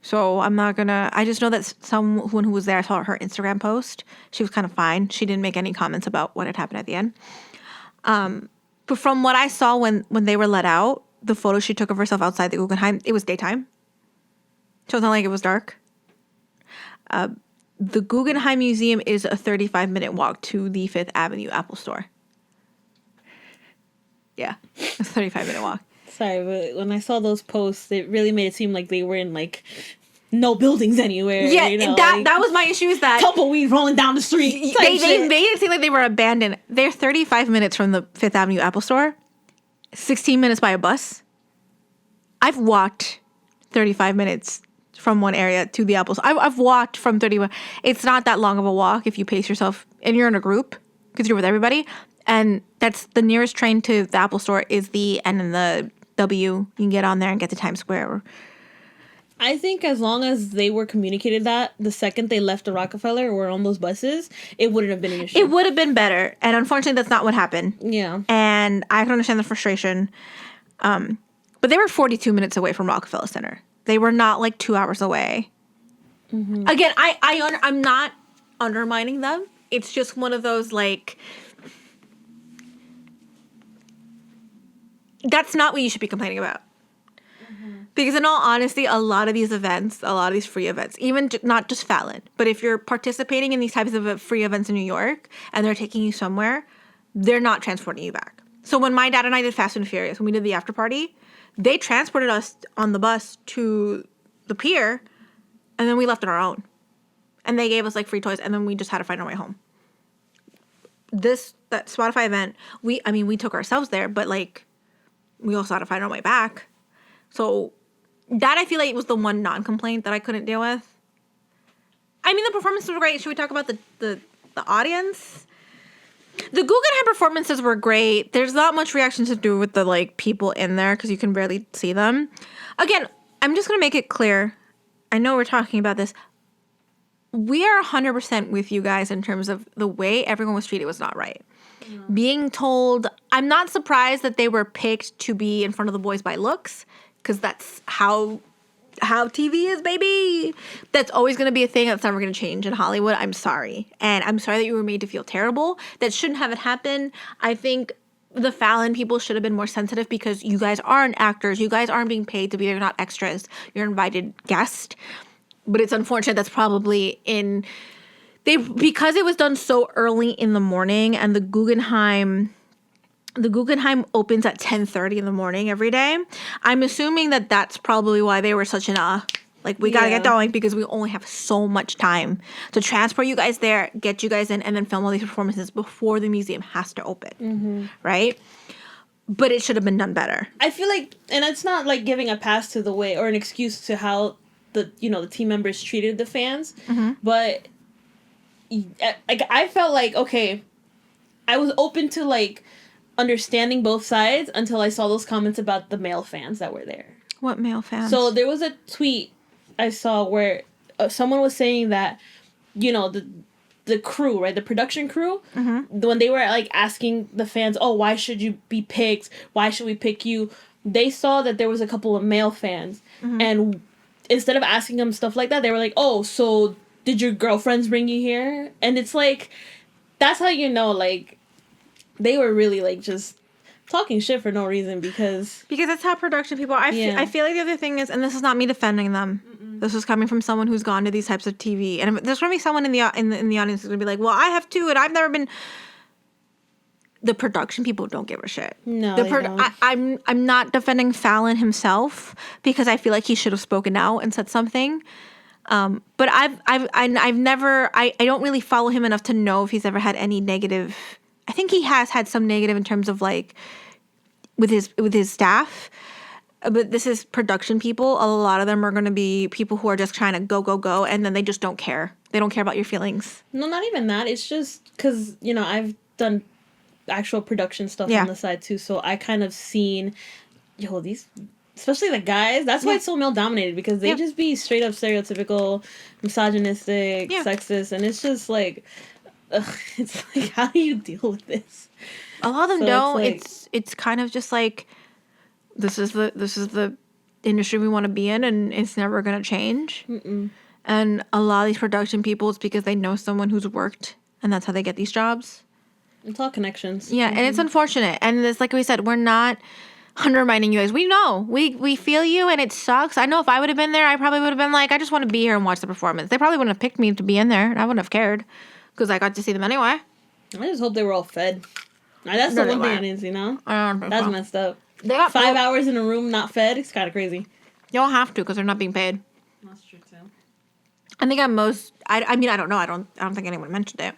So I'm not gonna, I just know that someone who was there, I saw her Instagram post. She was kind of fine. She didn't make any comments about what had happened at the end. But from what I saw when they were let out, the photo she took of herself outside the Guggenheim, it was daytime. So it's not like it was dark. The Guggenheim Museum is a 35-minute walk to the Fifth Avenue Apple Store. Yeah, it's a 35-minute walk. Sorry, but when I saw those posts, it really made it seem like they were in like no buildings anywhere. Yeah, you know, that was my issue. Is that tumbleweed rolling down the street? They made it seem like they were abandoned. They're 35 minutes from the Fifth Avenue Apple Store, 16 minutes by a bus. I've walked 35 minutes from one area to the Apple Store. I've walked from 31. It's not that long of a walk if you pace yourself and you're in a group because you're with everybody. And that's the nearest train to the Apple Store is the N and the W. You can get on there and get to Times Square. I think as long as they were communicated that the second they left the Rockefeller or on those buses, it wouldn't have been an issue. It would have been better. And unfortunately, that's not what happened. Yeah. And I can understand the frustration. But they were 42 minutes away from Rockefeller Center. They were not like 2 hours away. Mm-hmm. Again, I'm not undermining them. It's just one of those like, that's not what you should be complaining about. Mm-hmm. Because in all honesty, a lot of these events, a lot of these free events, even not just Fallon, but if you're participating in these types of free events in New York and they're taking you somewhere, they're not transporting you back. So when my dad and I did Fast and Furious, when we did the after party, they transported us on the bus to the pier, and then we left on our own. And they gave us like free toys, and then we just had to find our way home. That Spotify event, we took ourselves there, but like we also had to find our way back. So that I feel like was the one non-complaint that I couldn't deal with. I mean, the performances were great. Should we talk about the audience? The Guggenheim performances were great. There's not much reaction to do with the like people in there because you can barely see them. Again, I'm just going to make it clear. I know we're talking about this. We are 100% with you guys in terms of the way everyone was treated was not right. Mm. Being told, I'm not surprised that they were picked to be in front of the boys by looks because that's how TV is, baby. That's always going to be a thing that's never going to change in Hollywood. I'm sorry. And I'm sorry that you were made to feel terrible. That shouldn't have it happen. I think the Fallon people should have been more sensitive because you guys aren't actors. You guys aren't being paid to be there. You're not extras. You're invited guests. But it's unfortunate that's probably because it was done so early in the morning and the Guggenheim opens at 10:30 in the morning every day. I'm assuming that that's probably why they were such an we gotta get going because we only have so much time to transport you guys there, get you guys in, and then film all these performances before the museum has to open, right? But it should have been done better. I feel like, and it's not like giving a pass to the way or an excuse to how the team members treated the fans, but I felt like, okay, I was open to like understanding both sides until I saw those comments about the male fans that were there. What male fans? So there was a tweet I saw where someone was saying that, the crew, right, the production crew, when they were like asking the fans, oh, why should you be picked? Why should we pick you? They saw that there was a couple of male fans, and instead of asking them stuff like that, they were like, oh, so did your girlfriends bring you here? And it's like, that's how like, they were really like just talking shit for no reason because that's how production people are. I feel like the other thing is, and this is not me defending them. This is coming from someone who's gone to these types of TV, and there's going to be someone in the audience who's going to be like, well, I have too, and I've never been. The production people don't give a shit. No, I'm not defending Fallon himself because I feel like he should have spoken out and said something. But I've never I don't really follow him enough to know if he's ever had any negative. I think he has had some negative in terms of like with his staff. But this is production people. A lot of them are going to be people who are just trying to go, and then they just don't care. They don't care about your feelings. No, not even that. It's just because I've done actual production stuff on the side too, so I kind of seen these, especially the guys, that's why it's so male dominated, because they just be straight up stereotypical, misogynistic, sexist, and it's just like, it's like, how do you deal with this? A lot of them don't. It's kind of just like, this is the industry we want to be in, and it's never going to change. And a lot of these production people, it's because they know someone who's worked, and that's how they get these jobs. It's all connections. Yeah, and it's unfortunate. And it's like we said, we're not undermining you guys. We know. We feel you, and it sucks. I know if I would have been there, I probably would have been like, I just want to be here and watch the performance. They probably wouldn't have picked me to be in there, and I wouldn't have cared because I got to see them anyway. I just hope they were all fed. That's the one thing I didn't see, no? That's messed up. They got 5 hours in a room not fed. It's kind of crazy. You don't have to because they're not being paid. That's true, too. I think at most, I mean, I don't know. I don't think anyone mentioned it.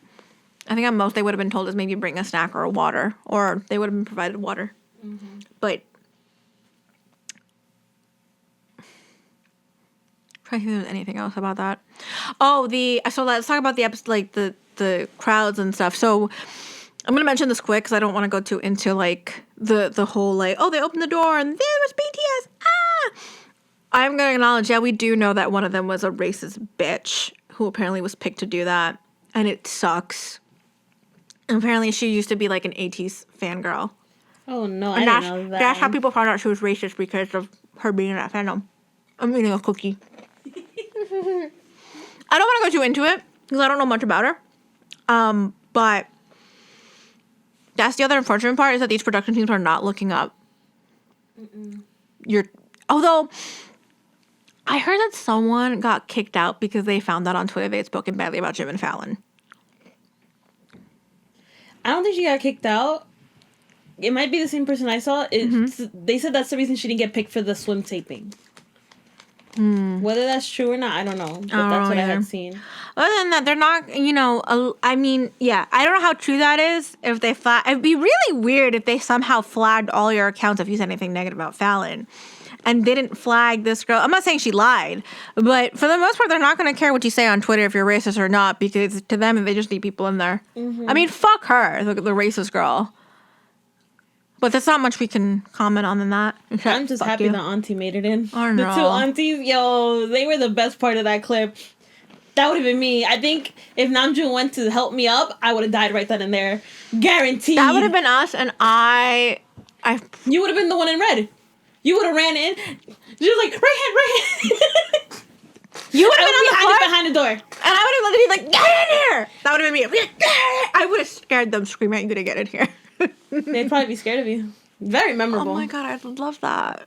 I think at most they would have been told is maybe bring a snack or a water, or they would have been provided water. Mm-hmm. But I'm trying to think if there's anything else about that. Oh, so let's talk about the episode, like the crowds and stuff. So I'm gonna mention this quick because I don't want to go too into like the whole like, oh, they opened the door and there was BTS. I'm gonna acknowledge, yeah, we do know that one of them was a racist bitch who apparently was picked to do that, and it sucks. And apparently she used to be like an 80s fangirl. Oh no, I didn't know that. That's how people found out she was racist, because of her being in that fandom. I'm eating a cookie. I don't want to go too into it because I don't know much about her. But that's the other unfortunate part, is that these production teams are not looking up. Although I heard that someone got kicked out because they found out on Twitter they had spoken badly about Jim and Fallon. I don't think she got kicked out. It might be the same person I saw. They said that's the reason she didn't get picked for the swim taping. Whether that's true or not, I don't know. But that's what I had seen. Other than that, they're not, I mean, yeah, I don't know how true that is. If they it'd be really weird if they somehow flagged all your accounts if you said anything negative about Fallon and didn't flag this girl. I'm not saying she lied, but for the most part, they're not going to care what you say on Twitter if you're racist or not, because to them, they just need people in there. I mean, fuck her, the racist girl. But there's not much we can comment on than that. I'm just happy the auntie made it in. I know. The two aunties, they were the best part of that clip. That would have been me. I think if Namjoon went to help me up, I would have died right then and there. Guaranteed. That would have been us, and You would have been the one in red. You would have ran in. She was like, right hand. You would have been behind the door. And I would have been like, get in here! That would have been me. I would have scared them, screaming at you to get in here. They'd probably be scared of you. Very memorable. Oh my god, I would love that.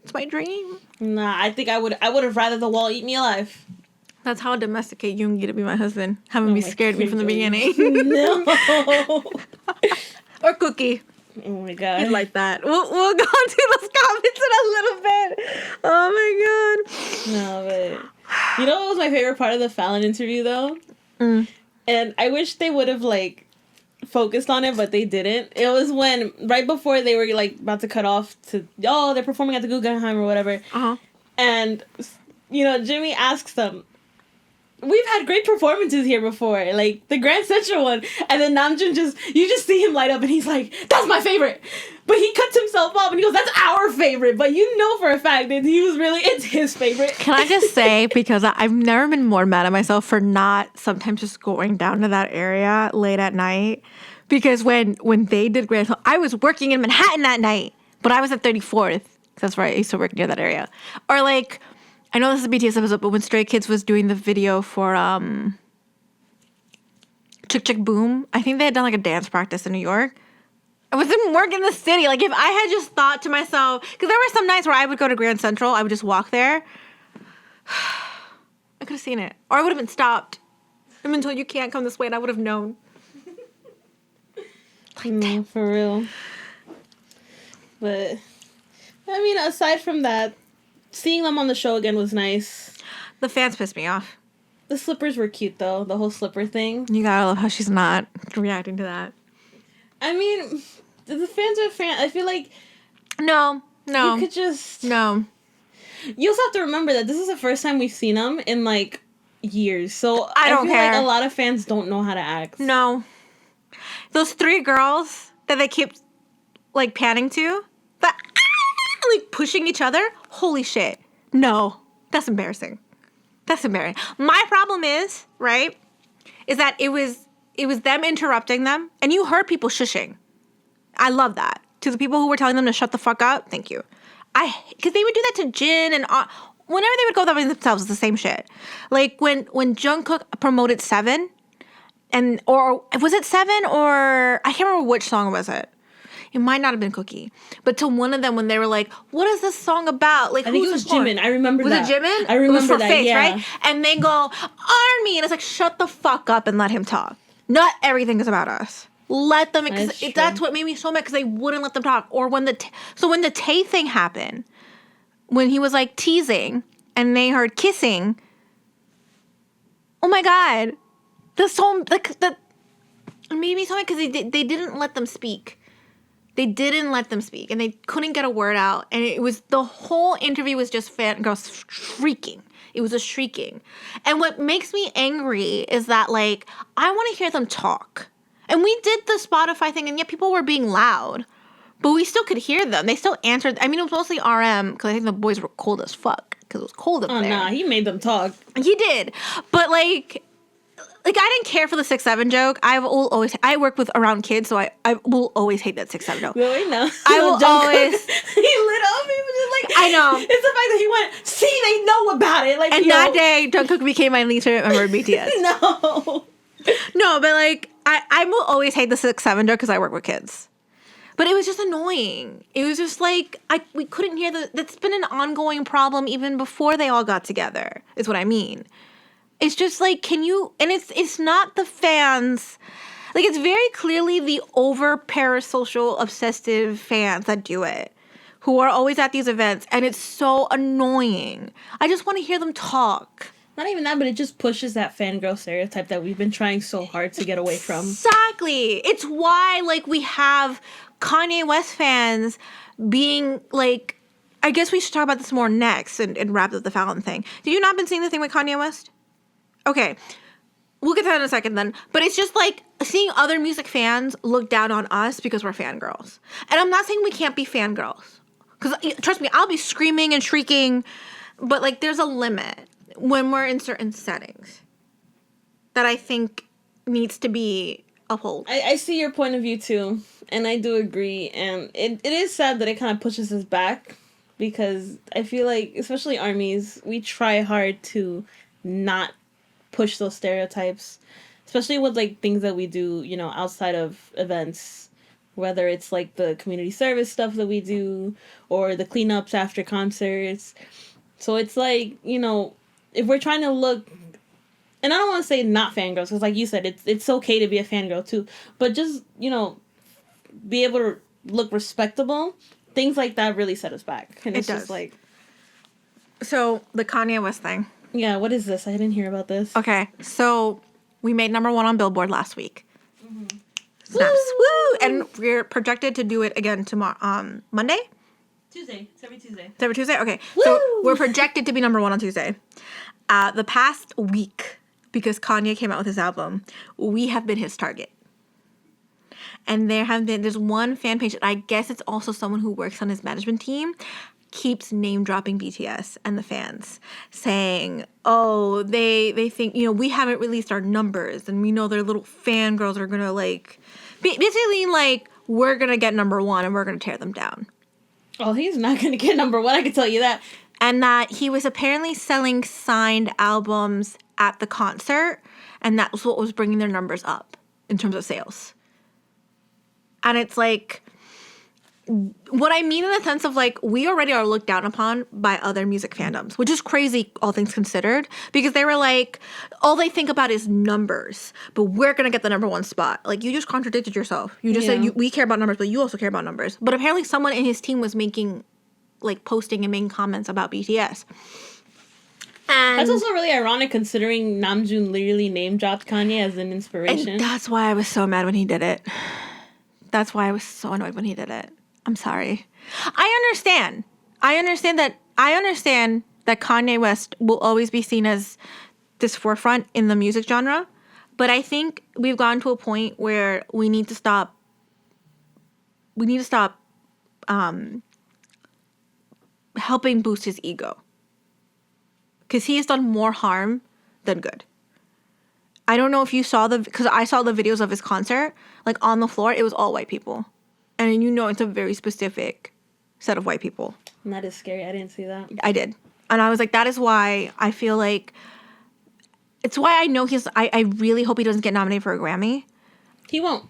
It's my dream. Nah, I think I would have rather the wall eat me alive. That's how I domesticate Yoongi to be my husband. Have him be scared of me from the beginning. No. Or Cookie. Oh my god. He'd like that. We'll go on to those comments in a little bit. Oh my god. No, but... You know what was my favorite part of the Fallon interview, though? And I wish they would have, like, focused on it, but they didn't. It was when, right before they were, like, about to cut off to... Oh, they're performing at the Guggenheim or whatever. And, Jimmy asks them, we've had great performances here before, like the Grand Central one, and then Namjoon you just see him light up and he's like, that's my favorite, but he cuts himself off and he goes, that's our favorite, but you know for a fact that it's his favorite. Can I just say, because I've never been more mad at myself for not sometimes just going down to that area late at night, because when they did Grand Central, I was working in Manhattan that night, but I was at 34th, that's where I used to work near that area. Or like, I know this is a BTS episode, but when Stray Kids was doing the video for Chick Chick Boom, I think they had done like a dance practice in New York. I was in work in the city. Like if I had just thought to myself, because there were some nights where I would go to Grand Central, I would just walk there. I could have seen it. Or I would have been stopped. I've been told you can't come this way, and I would have known. Like, damn. For real. But, I mean, aside from that, seeing them on the show again was nice. The fans pissed me off. The slippers were cute, though. The whole slipper thing. You gotta love how she's not reacting to that. I mean, the fans are fans. I feel like... No. You could just... No. You also have to remember that this is the first time we've seen them in, like, years. So I don't feel care. like a lot of fans don't know how to act. No. Those three girls that they keep, like, panning to... like pushing each other. Holy shit. No. That's embarrassing. My problem is, right, is that it was them interrupting them, and you heard people shushing. I love that. To the people who were telling them to shut the fuck up, thank you. Because they would do that to Jin, and whenever they would go that way themselves, it's the same shit. Like when Jungkook promoted Seven, or was it 7 or I can't remember which song was it. It might not have been Cookie, but to one of them when they were like, "What is this song about?" Like, I think it was Jimin. I remember that. Was it Jimin? I remember it was for that. Face, yeah. Right? And they go, "Army," and it's like, shut the fuck up and let him talk. Not everything is about us. Let them. That's what made me so mad because they wouldn't let them talk. Or when when the Tay thing happened, when he was like teasing and they heard kissing. Oh my god, the song it made me so mad because they didn't let them speak. They didn't let them speak, and they couldn't get a word out. And it was the whole interview was just fangirls shrieking. It was a shrieking. And what makes me angry is that, like, I want to hear them talk. And we did the Spotify thing, and yet people were being loud. But we still could hear them. They still answered. I mean, it was mostly RM, because I think the boys were cold as fuck, because it was cold up there. Oh, nah, he made them talk. He did. But, like, I didn't care for the 6'7" joke. I work around kids, so I will always hate that 6'7" joke. Well, we know. I will always. He lit up. He was just like, I know. It's the fact that he went, see, they know about it. Like, and that day, Jungkook became my least favorite member of BTS. No, but like, I will always hate the 6'7" joke because I work with kids. But it was just annoying. It was just like, we couldn't hear that's been an ongoing problem even before they all got together, is what I mean. It's just like, and it's not the fans. Like, it's very clearly the over parasocial obsessive fans that do it, who are always at these events, and it's so annoying. I just want to hear them talk. Not even that, but it just pushes that fangirl stereotype that we've been trying so hard to get away from. Exactly. It's why, like, we have Kanye West fans being, like, I guess we should talk about this more next and wrap up the Fallon thing. Did you not been seeing the thing with Kanye West? Okay, we'll get to that in a second then. But it's just like seeing other music fans look down on us because we're fangirls. And I'm not saying we can't be fangirls. Because trust me, I'll be screaming and shrieking. But like there's a limit when we're in certain settings that I think needs to be upheld. I see your point of view too. And I do agree. And it is sad that it kind of pushes us back. Because I feel like, especially armies, we try hard to not push those stereotypes, especially with like things that we do, you know, outside of events, whether it's like the community service stuff that we do or the cleanups after concerts. So it's like, you know, if we're trying to look, and I don't want to say not fangirls, because like you said, it's okay to be a fangirl too, but just, you know, be able to look respectable. Things like that really set us back. And it's just like, so the Kanye West thing. Yeah, what is this? I didn't hear about this. Okay, so we made number 1 on Billboard last week. Mm-hmm. Snaps. Woo! And we're projected to do it again tomorrow, Monday? Tuesday. It's every Tuesday. It's every Tuesday? Okay. Woo! So we're projected to be number 1 on Tuesday. The past week, because Kanye came out with his album, we have been his target. And there's one fan page, and I guess it's also someone who works on his management team, keeps name dropping BTS and the fans, saying, oh, they think, you know, we haven't released our numbers and we know their little fangirls are gonna like basically like we're gonna get number 1 and we're gonna tear them down. Oh, he's not gonna get number 1, I can tell you that. And that he was apparently selling signed albums at the concert, and that was what was bringing their numbers up in terms of sales. And it's like, what I mean in the sense of like, we already are looked down upon by other music fandoms, which is crazy, all things considered, because they were like, all they think about is numbers, but we're going to get the number 1 spot. Like, you just contradicted yourself. You just said we care about numbers, but you also care about numbers. But apparently someone in his team was making, like, posting and making comments about BTS. And that's also really ironic considering Namjoon literally name dropped Kanye as an inspiration. And that's why I was so mad when he did it. That's why I was so annoyed when he did it. I'm sorry. I understand that Kanye West will always be seen as this forefront in the music genre, but I think we've gotten to a point where we need to stop helping boost his ego, because he has done more harm than good. I don't know if you saw because I saw the videos of his concert, like on the floor, it was all white people. And you know it's a very specific set of white people. And that is scary. I didn't see that. I did. And I was like, that is why I feel like it's why I know I really hope he doesn't get nominated for a Grammy. He won't.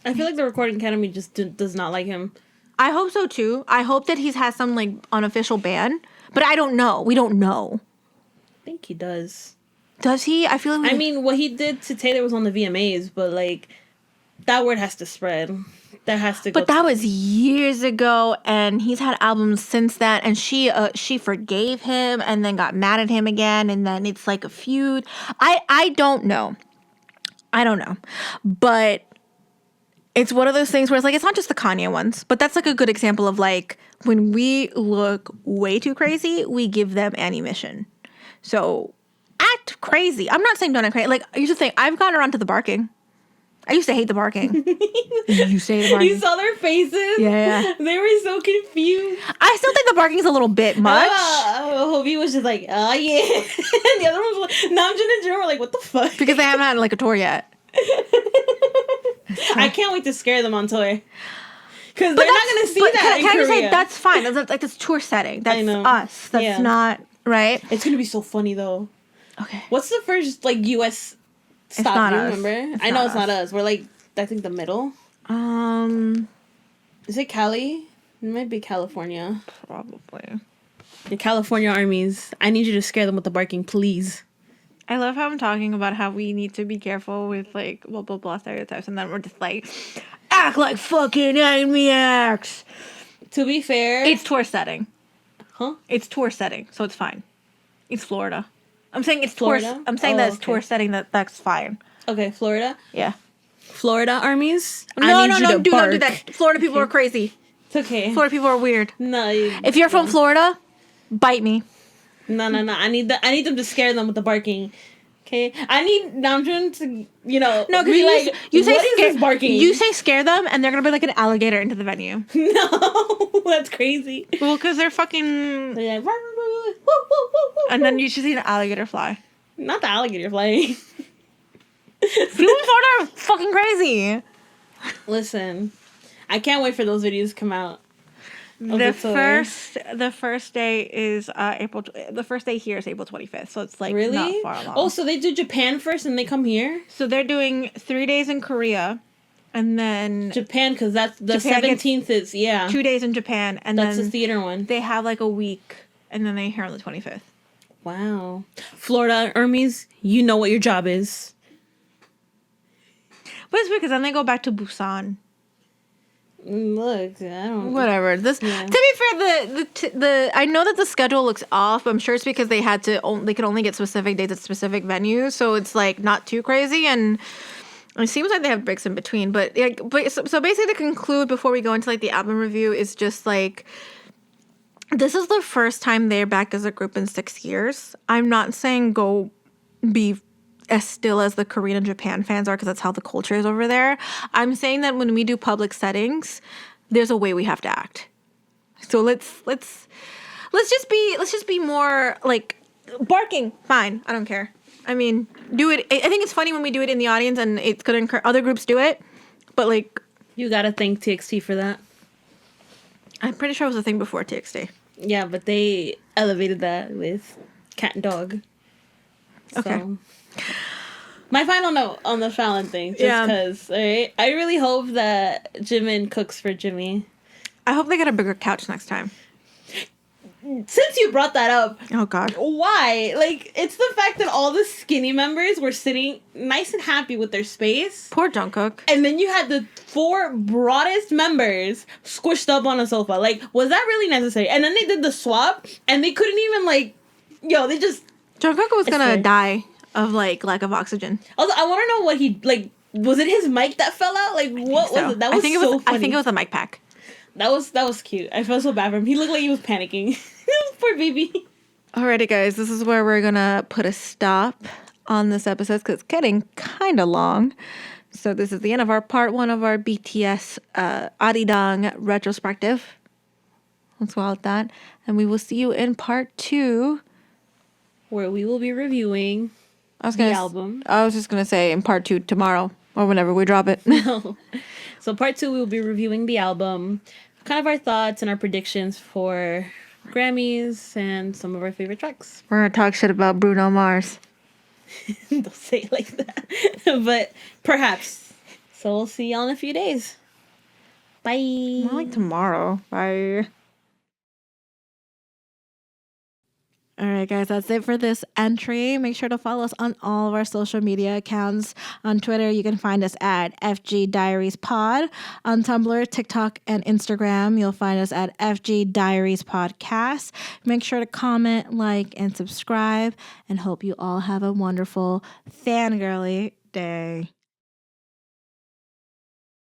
I feel like the Recording Academy just does not like him. I hope so too. I hope that he's has some like unofficial ban, but I don't know. We don't know. I think he does. Does he? I feel like I mean, what he did to Taylor was on the VMAs, but like that word has to spread. That has to go. But that was years ago, and he's had albums since then. And she forgave him, and then got mad at him again, and then it's like a feud. I don't know. I don't know, but it's one of those things where it's like it's not just the Kanye ones, but that's like a good example of like when we look way too crazy, we give them ammunition. So act crazy. I'm not saying don't act crazy. Like here's the thing, I've gotten around to the barking. I used to hate the barking. You say the barking. You saw their faces? Yeah. They were so confused. I still think the barking is a little bit much. Hobie was just like, oh yeah. And the other one was like, Namjoon and Jin were like, what the fuck? Because they haven't had like a tour yet. I can't wait to scare them on tour. Because they're not going to see that in can Korea. I just say, that's fine. That's like this tour setting. That's us. That's not, right? It's going to be so funny though. Okay. What's the first like U.S. stop? Not Do you us. remember? I know it's not us. We're like, I think the middle. Is it Cali? It might be California. Probably. The California armies. I need you to scare them with the barking, please. I love how I'm talking about how we need to be careful with like blah blah blah stereotypes, and then we're just like act like fucking maniacs. To be fair, it's tour setting. Huh? It's tour setting, so it's fine. It's Florida. I'm saying it's Florida? tour. I'm saying that it's tour setting. That's fine. Okay, Florida. Yeah. Florida armies. No, don't do that. Florida people are crazy. It's okay. Florida people are weird. No. If you're from Florida, bite me. No. I need them to scare them with the barking. Okay, I need Namjoon to, no, because like, you say what is this barking? You say scare them, and they're gonna be like an alligator into the venue. No, that's crazy. Well, because they're fucking. They're like, and then you should see an alligator fly. Not the alligator flying. People in Florida are fucking crazy. Listen, I can't wait for those videos to come out. The first day is April. The first day here is April 25th, so it's like really not far along. Oh, so they do Japan first and they come here. So they're doing 3 days in Korea, and then Japan, because that's the 17th is 2 days in Japan, and that's then the theater one. They have like a week, and then they here on the 25th. Wow, Florida armies, you know what your job is. But it's weird because then they go back to Busan. Look, I don't. Whatever. To be fair, the I know that the schedule looks off, but I'm sure it's because they had to. They could only get specific dates at specific venues, so it's like not too crazy, and it seems like they have breaks in between. But so basically, to conclude before we go into like the album review is just like this is the first time they're back as a group in 6 years. I'm not saying go be as still as the Korean and Japan fans are, because that's how the culture is over there. I'm saying that when we do public settings, there's a way we have to act. So let's just be more like barking. Fine, I don't care. I mean, do it. I think it's funny when we do it in the audience, and it's gonna encourage other groups do it. But like, you gotta thank TXT for that. I'm pretty sure it was a thing before TXT. Yeah, but they elevated that with Cat and Dog. Okay. So. My final note on the Fallon thing, just because, alright? I really hope that Jimin cooks for Jimmy. I hope they get a bigger couch next time. Since you brought that up, oh god, why? Like, it's the fact that all the skinny members were sitting nice and happy with their space. Poor Jungkook. And then you had the 4 broadest members squished up on a sofa. Like, was that really necessary? And then they did the swap, and they couldn't even they just. Jungkook was gonna die of like lack of oxygen. Also, I want to know what he like. Was it his mic that fell out? Like, what was it? That was so funny. I think it was a mic pack. That was cute. I felt so bad for him. He looked like he was panicking. Poor baby. Alrighty, guys. This is where we're gonna put a stop on this episode because it's getting kind of long. So this is the end of our part 1 of our BTS Arirang retrospective. Let's go out that, and we will see you in part 2, where we will be reviewing the album. I was just gonna say in part 2 tomorrow or whenever we drop it. No. So part 2, we will be reviewing the album, kind of our thoughts and our predictions for Grammys and some of our favorite tracks. We're gonna talk shit about Bruno Mars. Don't say it like that. But perhaps. So we'll see y'all in a few days. Bye. More like tomorrow. Bye. All right, guys, that's it for this entry. Make sure to follow us on all of our social media accounts. On Twitter, you can find us at FG Diaries Pod. On Tumblr, TikTok, and Instagram, you'll find us at FG Diaries Podcast. Make sure to comment, like, and subscribe, and hope you all have a wonderful fangirly day.